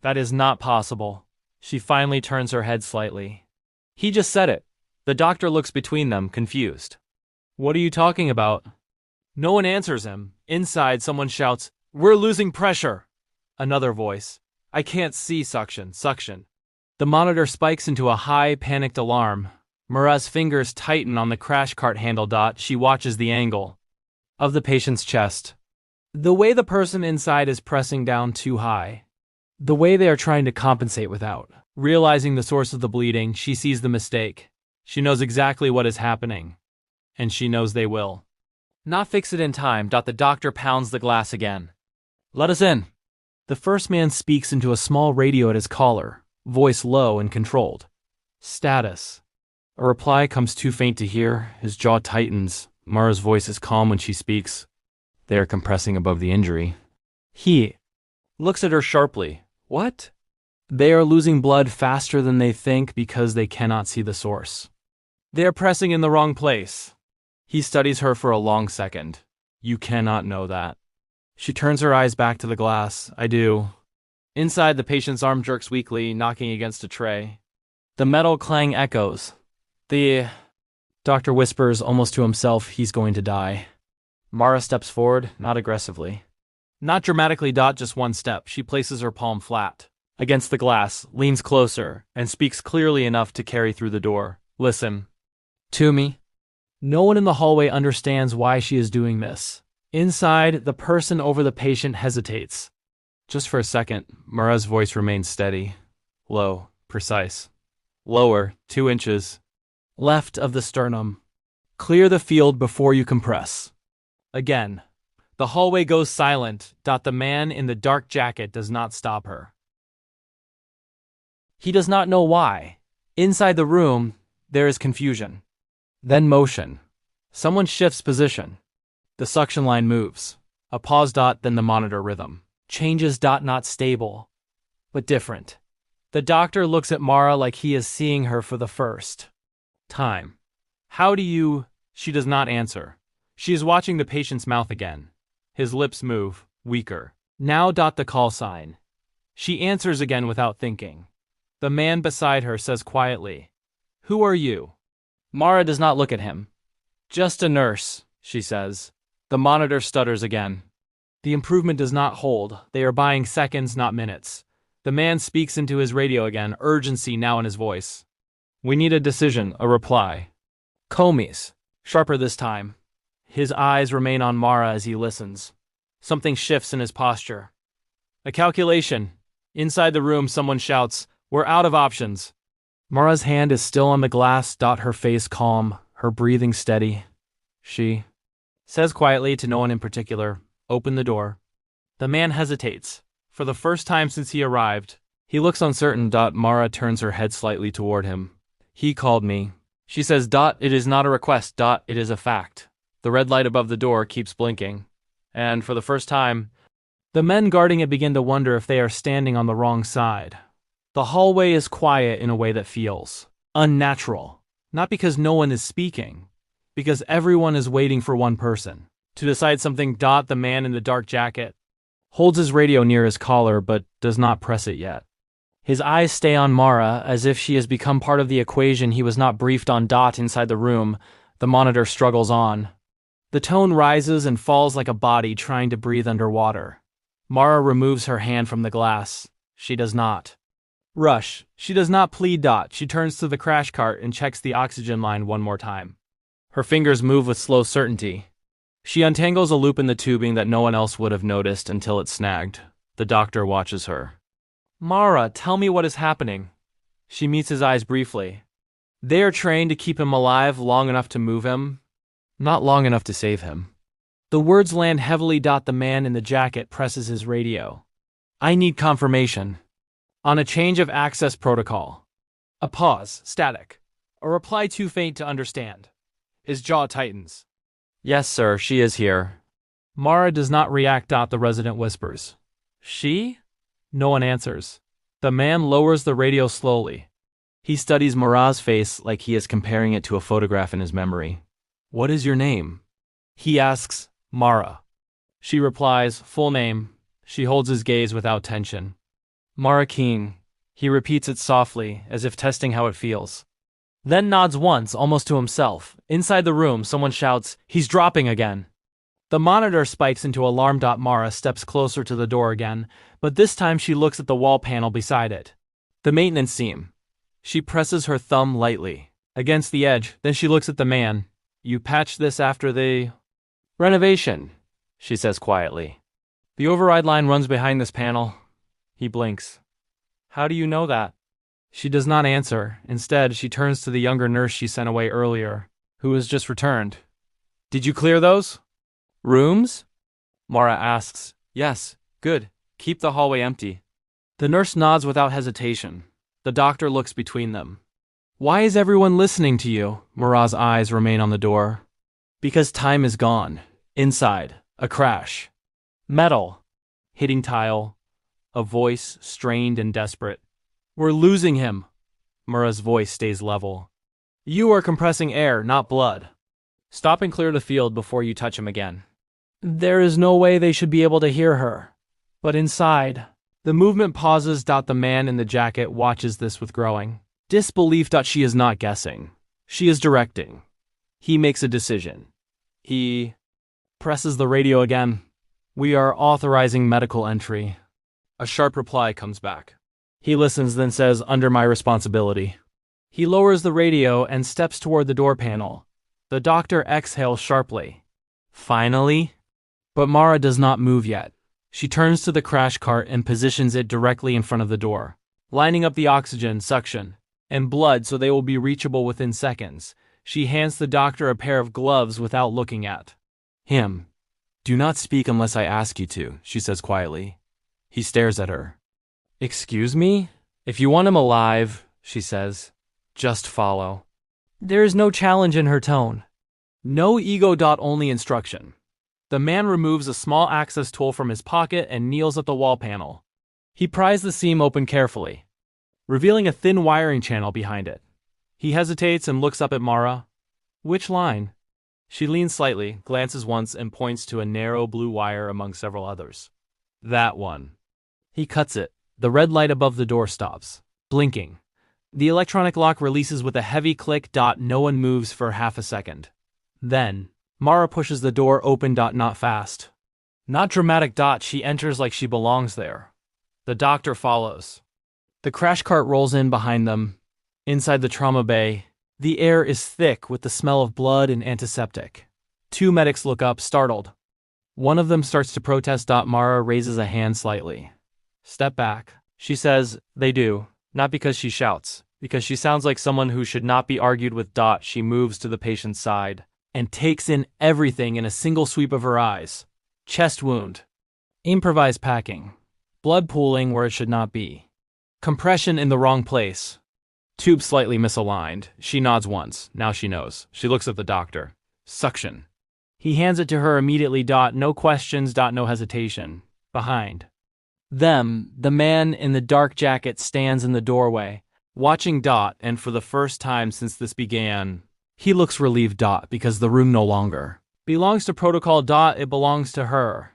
That is not possible. She finally turns her head slightly. He just said it. The doctor looks between them, confused. "What are you talking about?" No one answers him. Inside, someone shouts, "We're losing pressure." Another voice. "I can't see suction. Suction." The monitor spikes into a high, panicked alarm. Mara's fingers tighten on the crash cart handle. She watches the angle of the patient's chest. The way the person inside is pressing down too high. The way they are trying to compensate without realizing the source of the bleeding. She sees the mistake. She knows exactly what is happening. And she knows they will not fix it in time. The doctor pounds the glass again. Let us in. The first man speaks into a small radio at his collar, voice low and controlled. Status. A reply comes too faint to hear. His jaw tightens. Mara's voice is calm when she speaks. They are compressing above the injury. He looks at her sharply. What? They are losing blood faster than they think because they cannot see the source. They are pressing in the wrong place. He studies her for a long second. You cannot know that. She turns her eyes back to the glass. I do. Inside, the patient's arm jerks weakly, knocking against a tray. The metal clang echoes. The doctor whispers almost to himself, he's going to die. Mara steps forward, not aggressively. Not dramatically. Just one step. She places her palm flat against the glass, leans closer, and speaks clearly enough to carry through the door. Listen to me. No one in the hallway understands why she is doing this. Inside, the person over the patient hesitates. Just for a second, Mara's voice remains steady, low, precise. Lower, 2 inches. Left of the sternum. Clear the field before you compress. Again. The hallway goes silent. The man in the dark jacket does not stop her. He does not know why. Inside the room, there is confusion. Then motion. Someone shifts position. The suction line moves. A pause. Then the monitor rhythm changes. Not stable, but different. The doctor looks at Mara like he is seeing her for the first time. How do you? She does not answer. She is watching the patient's mouth again. His lips move, weaker. Now. The call sign. She answers again without thinking. The man beside her says quietly, "Who are you?" Mara does not look at him. "Just a nurse," she says. The monitor stutters again. The improvement does not hold. They are buying seconds, not minutes. The man speaks into his radio again, urgency now in his voice. "We need a decision, a reply." Comey's, sharper this time. His eyes remain on Mara as he listens. Something shifts in his posture. A calculation. Inside the room, someone shouts, "We're out of options." Mara's hand is still on the glass. Her face calm, her breathing steady. She says quietly to no one in particular, "Open the door." The man hesitates. For the first time since he arrived, he looks uncertain. Mara turns her head slightly toward him. "He called me." She says, "It is not a request. It is a fact." The red light above the door keeps blinking. And for the first time, the men guarding it begin to wonder if they are standing on the wrong side. The hallway is quiet in a way that feels unnatural. Not because no one is speaking, because everyone is waiting for one person to decide something. The man in the dark jacket holds his radio near his collar but does not press it yet. His eyes stay on Mara as if she has become part of the equation he was not briefed on. Inside the room, the monitor struggles on. The tone rises and falls like a body trying to breathe underwater. Mara removes her hand from the glass. She does not rush. She does not plead. She turns to the crash cart and checks the oxygen line one more time. Her fingers move with slow certainty. She untangles a loop in the tubing that no one else would have noticed until it snagged. The doctor watches her. "Mara, tell me what is happening." She meets his eyes briefly. They are trained to keep him alive long enough to move him, not long enough to save him. The words land heavily. The man in the jacket presses his radio. "I need confirmation." On a change of access protocol. A pause, static. A reply too faint to understand. His jaw tightens. "Yes, sir, she is here." Mara does not react. The resident whispers. "She?" No one answers. The man lowers the radio slowly. He studies Mara's face like he is comparing it to a photograph in his memory. "What is your name?" He asks. "Mara." She replies, full name. She holds his gaze without tension. "Mara Keene." He repeats it softly, as if testing how it feels. Then nods once, almost to himself. Inside the room, someone shouts, "He's dropping again." The monitor spikes into alarm. Mara steps closer to the door again, but this time she looks at the wall panel beside it. The maintenance seam. She presses her thumb lightly. against the edge. Then she looks at the man. You patched this after the renovation, she says quietly. The override line runs behind this panel. He blinks. How do you know that? She does not answer. Instead, she turns to the younger nurse she sent away earlier, who has just returned. Did you clear those rooms? Mara asks. Yes, good. Keep the hallway empty. The nurse nods without hesitation. The doctor looks between them. Why is everyone listening to you? Mara's eyes remain on the door. Because time is gone. Inside, a crash. Metal. Hitting tile. A voice, strained and desperate. We're losing him. Mara's voice stays level. You are compressing air, not blood. Stop and clear the field before you touch him again. There is no way they should be able to hear her. But inside, the movement pauses. The man in the jacket watches this with growing disbelief. She is not guessing. She is directing. He makes a decision. He presses the radio again. We are authorizing medical entry. A sharp reply comes back. He listens, then says, under my responsibility. He lowers the radio and steps toward the door panel. The doctor exhales sharply. Finally? But Mara does not move yet. She turns to the crash cart and positions it directly in front of the door, lining up the oxygen, suction, and blood so they will be reachable within seconds. She hands the doctor a pair of gloves without looking at him. Do not speak unless I ask you to, she says quietly. He stares at her. Excuse me? If you want him alive, she says, just follow. There is no challenge in her tone. No ego. Only instruction. The man removes a small access tool from his pocket and kneels at the wall panel. He pries the seam open carefully, revealing a thin wiring channel behind it. He hesitates and looks up at Mara. Which line? She leans slightly, glances once, and points to a narrow blue wire among several others. That one. He cuts it. The red light above the door stops, blinking. The electronic lock releases with a heavy click. No one moves for half a second. Then, Mara pushes the door open. Not fast. Not dramatic. She enters like she belongs there. The doctor follows. The crash cart rolls in behind them. Inside the trauma bay, the air is thick with the smell of blood and antiseptic. Two medics look up, startled. One of them starts to protest. Mara raises a hand slightly. Step back. She says, they do, not because she shouts, because she sounds like someone who should not be argued with. She moves to the patient's side and takes in everything in a single sweep of her eyes. Chest wound. Improvised packing. Blood pooling where it should not be. Compression in the wrong place. Tube slightly misaligned. She nods once. Now she knows. She looks at the doctor. Suction. He hands it to her immediately. No questions. No hesitation. Behind them, the man in the dark jacket stands in the doorway, watching. And for the first time since this began, he looks relieved. Because the room no longer belongs to protocol. It belongs to her.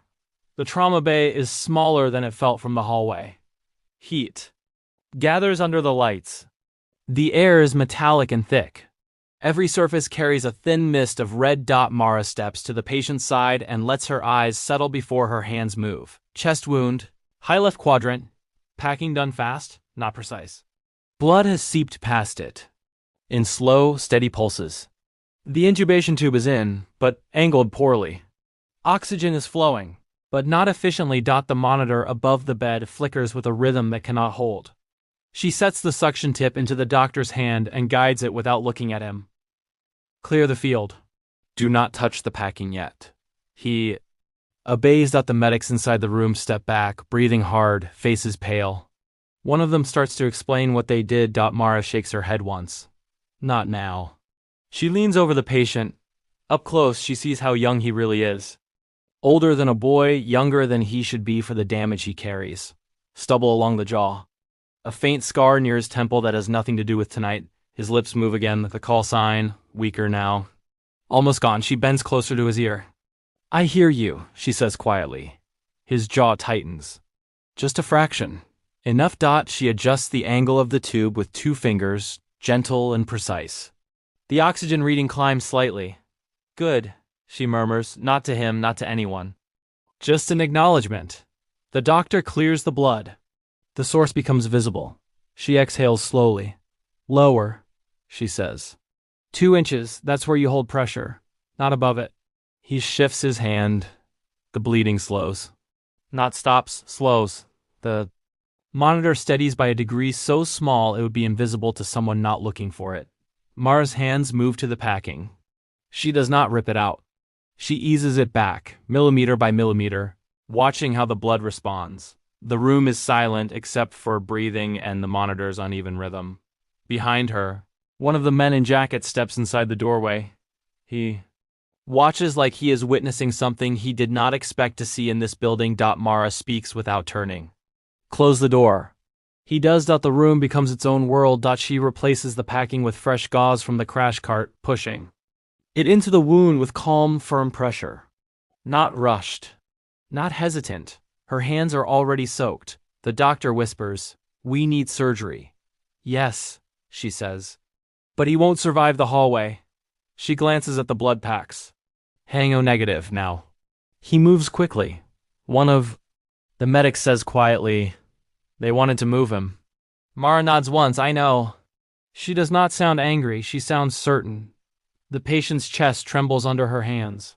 The trauma bay is smaller than it felt from the hallway. Heat gathers under the lights. The air is metallic and thick. Every surface carries a thin mist of red. Mara steps to the patient's side and lets her eyes settle before her hands move. Chest wound. High left quadrant. Packing done fast, not precise. Blood has seeped past it, in slow, steady pulses. The intubation tube is in, but angled poorly. Oxygen is flowing, but not efficiently. The monitor above the bed flickers with a rhythm that cannot hold. She sets the suction tip into the doctor's hand and guides it without looking at him. Clear the field. Do not touch the packing yet. He obeys. The medics inside the room step back, breathing hard, faces pale. One of them starts to explain what they did. Mara shakes her head once. Not now. She leans over the patient. Up close, she sees how young he really is. Older than a boy, younger than he should be for the damage he carries. Stubble along the jaw. A faint scar near his temple that has nothing to do with tonight. His lips move again, the call sign, weaker now. Almost gone. She bends closer to his ear. I hear you, she says quietly. His jaw tightens. Just a fraction. Enough. She adjusts the angle of the tube with 2 fingers, gentle and precise. The oxygen reading climbs slightly. Good, she murmurs, not to him, not to anyone. Just an acknowledgement. The doctor clears the blood. The source becomes visible. She exhales slowly. Lower, she says. 2 inches, that's where you hold pressure, not above it. He shifts his hand. The bleeding slows. Not stops, slows. The monitor steadies by a degree so small it would be invisible to someone not looking for it. Mara's hands move to the packing. She does not rip it out. She eases it back, millimeter by millimeter, watching how the blood responds. The room is silent except for breathing and the monitor's uneven rhythm. Behind her, one of the men in jackets steps inside the doorway. He watches like he is witnessing something he did not expect to see in this building. Mara speaks without turning. Close the door. He does. The room becomes its own world. She replaces the packing with fresh gauze from the crash cart, pushing it into the wound with calm, firm pressure. Not rushed. Not hesitant. Her hands are already soaked. The doctor whispers, "We need surgery." "Yes," she says. "But he won't survive the hallway." She glances at the blood packs. "Hang O negative now." He moves quickly. One of the medics says quietly, "They wanted to move him." Mara nods once. "I know." She does not sound angry. She sounds certain. The patient's chest trembles under her hands.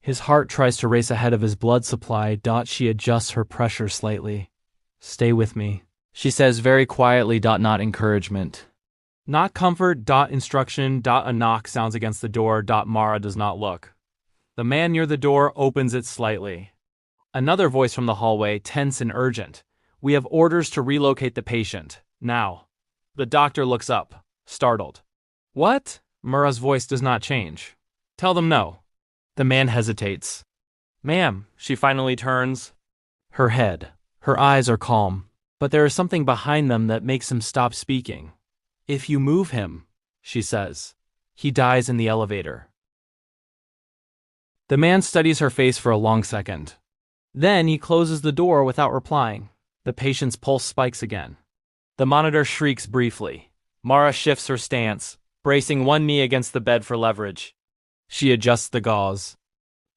His heart tries to race ahead of his blood supply. She adjusts her pressure slightly. "Stay with me," she says very quietly. Not encouragement. Not comfort. Instruction. A knock sounds against the door. Mara does not look. The man near the door opens it slightly. Another voice from the hallway, tense and urgent. "We have orders to relocate the patient. Now." The doctor looks up, startled. "What?" Mara's voice does not change. "Tell them no." The man hesitates. "Ma'am," she finally turns. Her head, her eyes are calm, but there is something behind them that makes him stop speaking. "If you move him," she says, "he dies in the elevator." The man studies her face for a long second. Then he closes the door without replying. The patient's pulse spikes again. The monitor shrieks briefly. Mara shifts her stance, bracing one knee against the bed for leverage. She adjusts the gauze.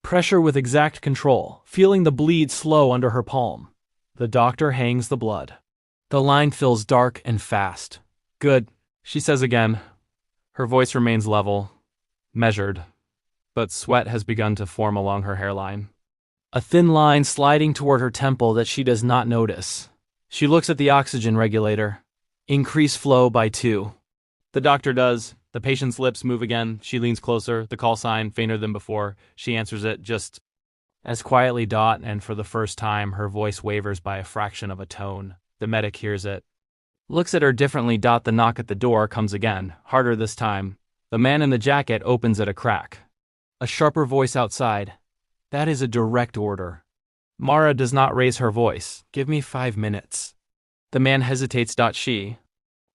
Pressure with exact control, feeling the bleed slow under her palm. The doctor hangs the blood. The line fills dark and fast. "Good," she says again. Her voice remains level, measured, but sweat has begun to form along her hairline. A thin line sliding toward her temple that she does not notice. She looks at the oxygen regulator. Increase flow by 2. The doctor does. The patient's lips move again. She leans closer, the call sign fainter than before. She answers it just as quietly. And for the first time, her voice wavers by a fraction of a tone. The medic hears it. Looks at her differently. The knock at the door comes again, harder this time. The man in the jacket opens at a crack. A sharper voice outside. "That is a direct order." Mara does not raise her voice. "Give me 5 minutes." The man hesitates. She,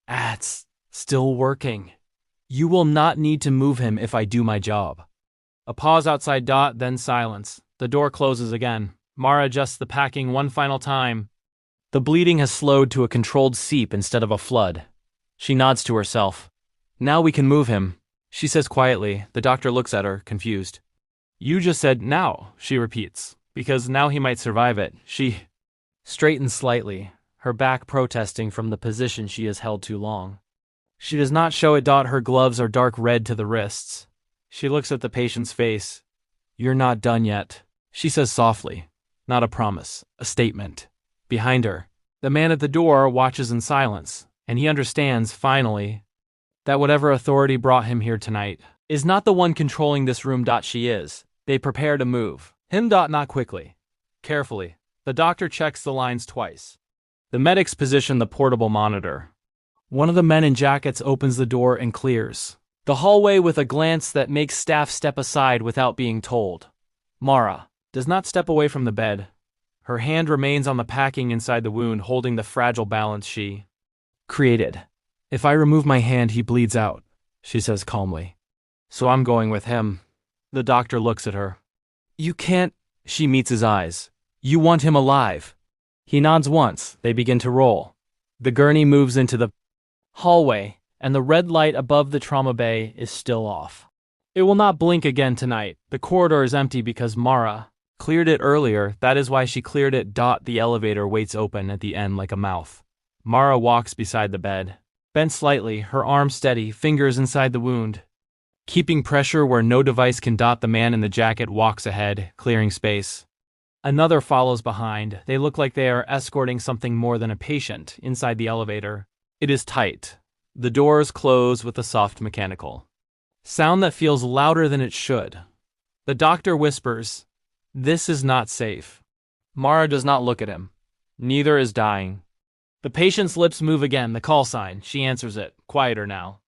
"It's still working. You will not need to move him if I do my job." A pause outside. Then silence. The door closes again. Mara adjusts the packing one final time. The bleeding has slowed to a controlled seep instead of a flood. She nods to herself. "Now we can move him," she says quietly. The doctor looks at her, confused. "You just said now," she repeats, "because now he might survive it." She straightens slightly, her back protesting from the position she has held too long. She does not show it. Her gloves are dark red to the wrists. She looks at the patient's face. "You're not done yet," she says softly. Not a promise, a statement. Behind her, the man at the door watches in silence, and he understands, finally, that whatever authority brought him here tonight is not the one controlling this room. She is. They prepare to move. Him. Not quickly. Carefully. The doctor checks the lines twice. The medics position the portable monitor. One of the men in jackets opens the door and clears the hallway with a glance that makes staff step aside without being told. Mara does not step away from the bed. Her hand remains on the packing inside the wound, holding the fragile balance she created. "If I remove my hand, he bleeds out," she says calmly. "So I'm going with him." The doctor looks at her. "You can't." She meets his eyes. "You want him alive." He nods once. They begin to roll. The gurney moves into the hallway, and the red light above the trauma bay is still off. It will not blink again tonight. The corridor is empty because Mara cleared it earlier. That is why she cleared it. The elevator waits open at the end like a mouth. Mara walks beside the bed, bent slightly, her arm steady, fingers inside the wound. Keeping pressure where no device can. The man in the jacket walks ahead, clearing space. Another follows behind. They look like they are escorting something more than a patient inside the elevator. It is tight. The doors close with a soft mechanical sound that feels louder than it should. The doctor whispers, "This is not safe." Mara does not look at him. Neither is dying. The patient's lips move again, the call sign. She answers it, quieter now.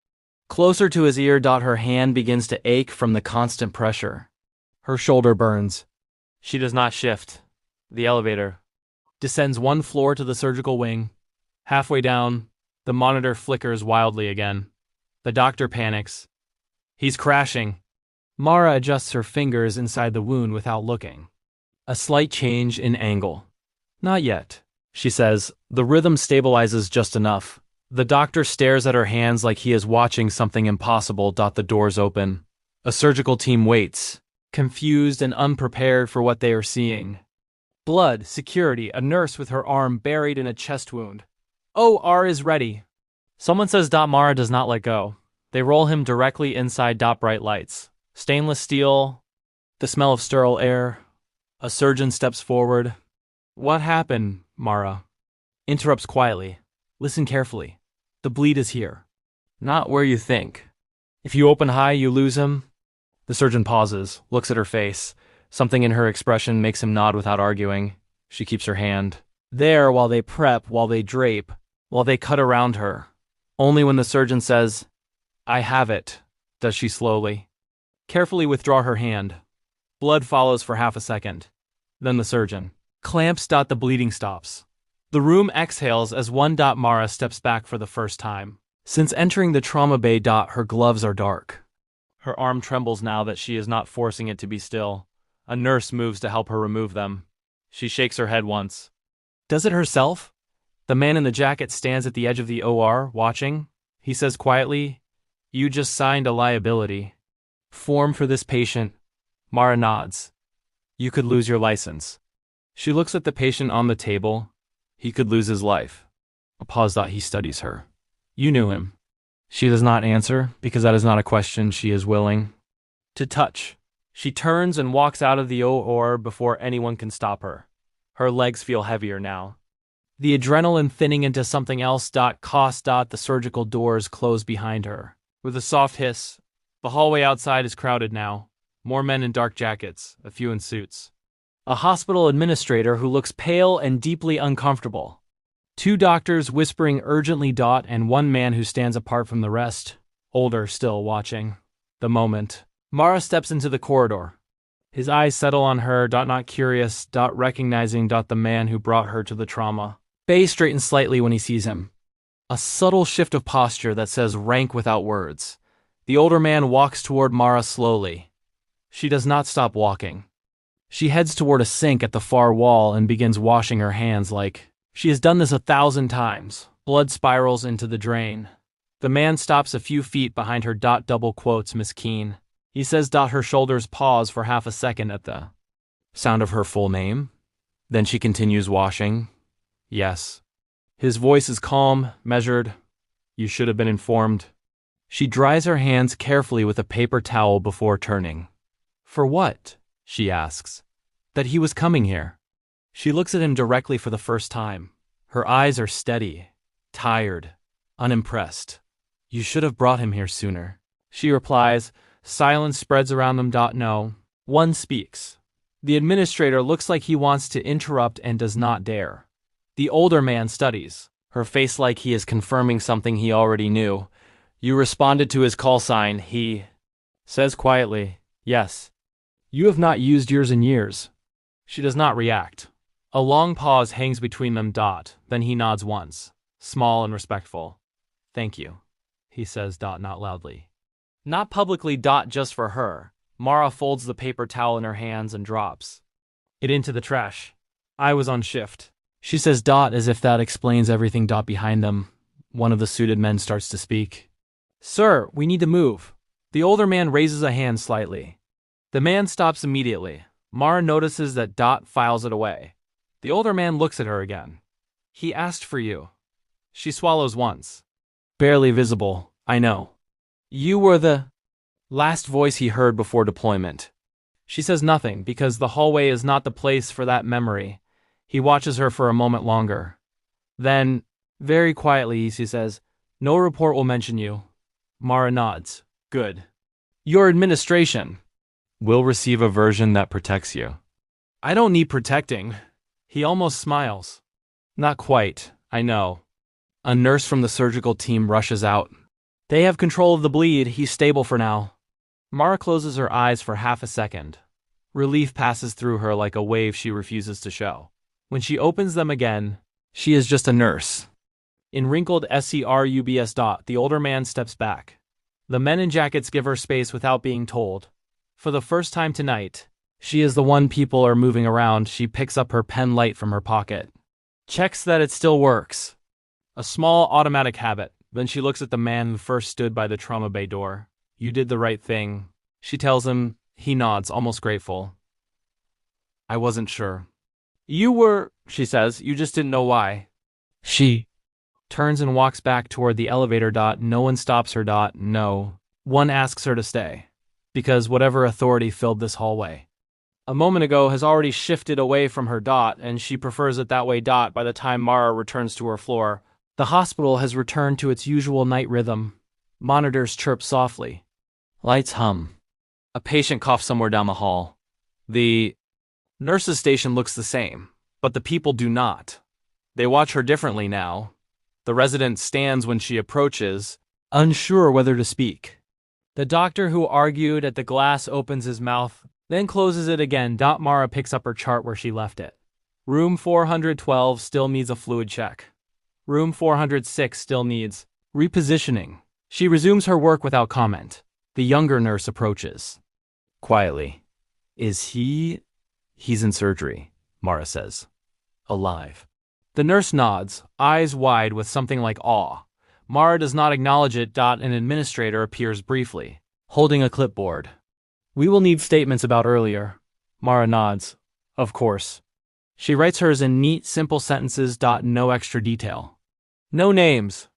Closer to his ear. Her hand begins to ache from the constant pressure. Her shoulder burns. She does not shift. The elevator descends one floor to the surgical wing. Halfway down, the monitor flickers wildly again. The doctor panics. He's crashing. Mara adjusts her fingers inside the wound without looking. A slight change in angle. "Not yet," she says. The rhythm stabilizes just enough. The doctor stares at her hands like he is watching something impossible. The doors open. A surgical team waits, confused and unprepared for what they are seeing. Blood, security, a nurse with her arm buried in a chest wound. OR is ready. Someone says. Mara does not let go. They roll him directly inside. Bright lights. Stainless steel. The smell of sterile air. A surgeon steps forward. "What happened, Mara?" Interrupts quietly. "Listen carefully. The bleed is here. Not where you think. If you open high, you lose him." The surgeon pauses, looks at her face. Something in her expression makes him nod without arguing. She keeps her hand there while they prep, while they drape, while they cut around her. Only when the surgeon says, "I have it," does she slowly, carefully withdraw her hand. Blood follows for half a second. Then the surgeon clamps. The bleeding stops. The room exhales as one. Mara steps back for the first time since entering the trauma bay. Her gloves are dark. Her arm trembles now that she is not forcing it to be still. A nurse moves to help her remove them. She shakes her head once. Does it herself? The man in the jacket stands at the edge of the OR, watching. He says quietly, "You just signed a liability form for this patient." Mara nods. "You could lose your license." She looks at the patient on the table. He could lose his life. A pause. He studies her. "You knew him." She does not answer, because that is not a question she is willing to touch. She turns and walks out of the OR before anyone can stop her. Her legs feel heavier now. The adrenaline thinning into something else. Cost. The surgical doors close behind her. With a soft hiss, the hallway outside is crowded now. More men in dark jackets, a few in suits. A hospital administrator who looks pale and deeply uncomfortable. Two doctors whispering urgently. And one man who stands apart from the rest, older still, watching the moment. Mara steps into the corridor. His eyes settle on her. Not curious. Recognizing. The man who brought her to the trauma bay straightens slightly when he sees him. A subtle shift of posture that says rank without words. The older man walks toward Mara slowly. She does not stop walking. She heads toward a sink at the far wall and begins washing her hands like she has done this 1,000 times. Blood spirals into the drain. The man stops a few feet behind her. Double quotes Miss Keene. He says. Her shoulders pause for half a second at the sound of her full name. Then she continues washing. Yes. His voice is calm, measured. You should have been informed. She dries her hands carefully with a paper towel before turning. For what? She asks. That he was coming here. She looks at him directly for the first time. Her eyes are steady, tired, unimpressed. You should have brought him here sooner. She replies. Silence spreads around them. No. One speaks. The administrator looks like he wants to interrupt and does not dare. The older man studies, her face like he is confirming something he already knew. You responded to his call sign, he says quietly. Yes. You have not used yours in years. She does not react. A long pause hangs between them. Then he nods once, small and respectful. Thank you, he says. Not loudly. Not publicly. Just for her. Mara folds the paper towel in her hands and drops it into the trash. I was on shift. She says. As if that explains everything. Behind them, one of the suited men starts to speak. Sir, we need to move. The older man raises a hand slightly. The man stops immediately. Mara notices that files it away. The older man looks at her again. He asked for you. She swallows once. Barely visible, I know. You were the... Last voice he heard before deployment. She says nothing because the hallway is not the place for that memory. He watches her for a moment longer. Then, very quietly, he says, "No report will mention you." Mara nods. "Good. Your administration will receive a version that protects you." "I don't need protecting." He almost smiles. "Not quite, I know." A nurse from the surgical team rushes out. "They have control of the bleed. He's stable for now." Mara closes her eyes for half a second. Relief passes through her like a wave she refuses to show. When she opens them again, she is just a nurse. In wrinkled SCRUBS. The older man steps back. The men in jackets give her space without being told. For the first time tonight, she is the one people are moving around. She picks up her pen light from her pocket. Checks that it still works. A small automatic habit. Then she looks at the man who first stood by the trauma bay door. "You did the right thing," she tells him. He nods, almost grateful. "I wasn't sure." "You were," she says. "You just didn't know why." She turns and walks back toward the elevator. No one stops her. No one asks her to stay. Because whatever authority filled this hallway a moment ago has already shifted away from her. And she prefers it that way. By the time Mara returns to her floor, the hospital has returned to its usual night rhythm. Monitors chirp softly. Lights hum. A patient coughs somewhere down the hall. The nurse's station looks the same, but the people do not. They watch her differently now. The resident stands when she approaches, unsure whether to speak. The doctor who argued at the glass opens his mouth, then closes it again. Mara picks up her chart where she left it. Room 412 still needs a fluid check. Room 406 still needs repositioning. She resumes her work without comment. The younger nurse approaches. Quietly. "Is he?" "He's in surgery," Mara says. "Alive." The nurse nods, eyes wide with something like awe. Mara does not acknowledge it. An administrator appears briefly, holding a clipboard. "We will need statements about earlier." Mara nods. "Of course." She writes hers in neat, simple sentences. No extra detail. No names.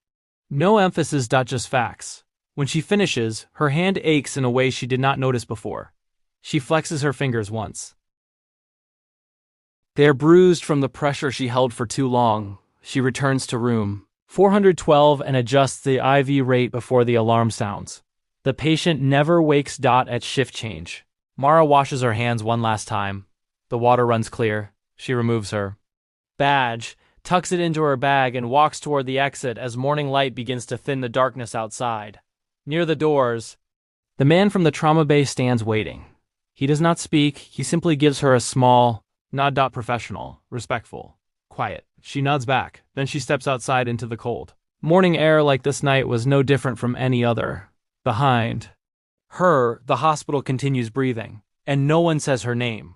No emphasis. Just facts. When she finishes, her hand aches in a way she did not notice before. She flexes her fingers once. They are bruised from the pressure she held for too long. She returns to room 412 and adjusts the IV rate before the alarm sounds. The patient never wakes. At shift change, Mara washes her hands one last time. The water runs clear. She removes her badge, tucks it into her bag, and walks toward the exit as morning light begins to thin the darkness outside. Near the doors, the man from the trauma bay stands waiting. He does not speak. He simply gives her a small nod. Professional, respectful, quiet. She nods back. Then she steps outside into the cold morning air. Like this night was no different from any other. Behind her, the hospital continues breathing, and no one says her name.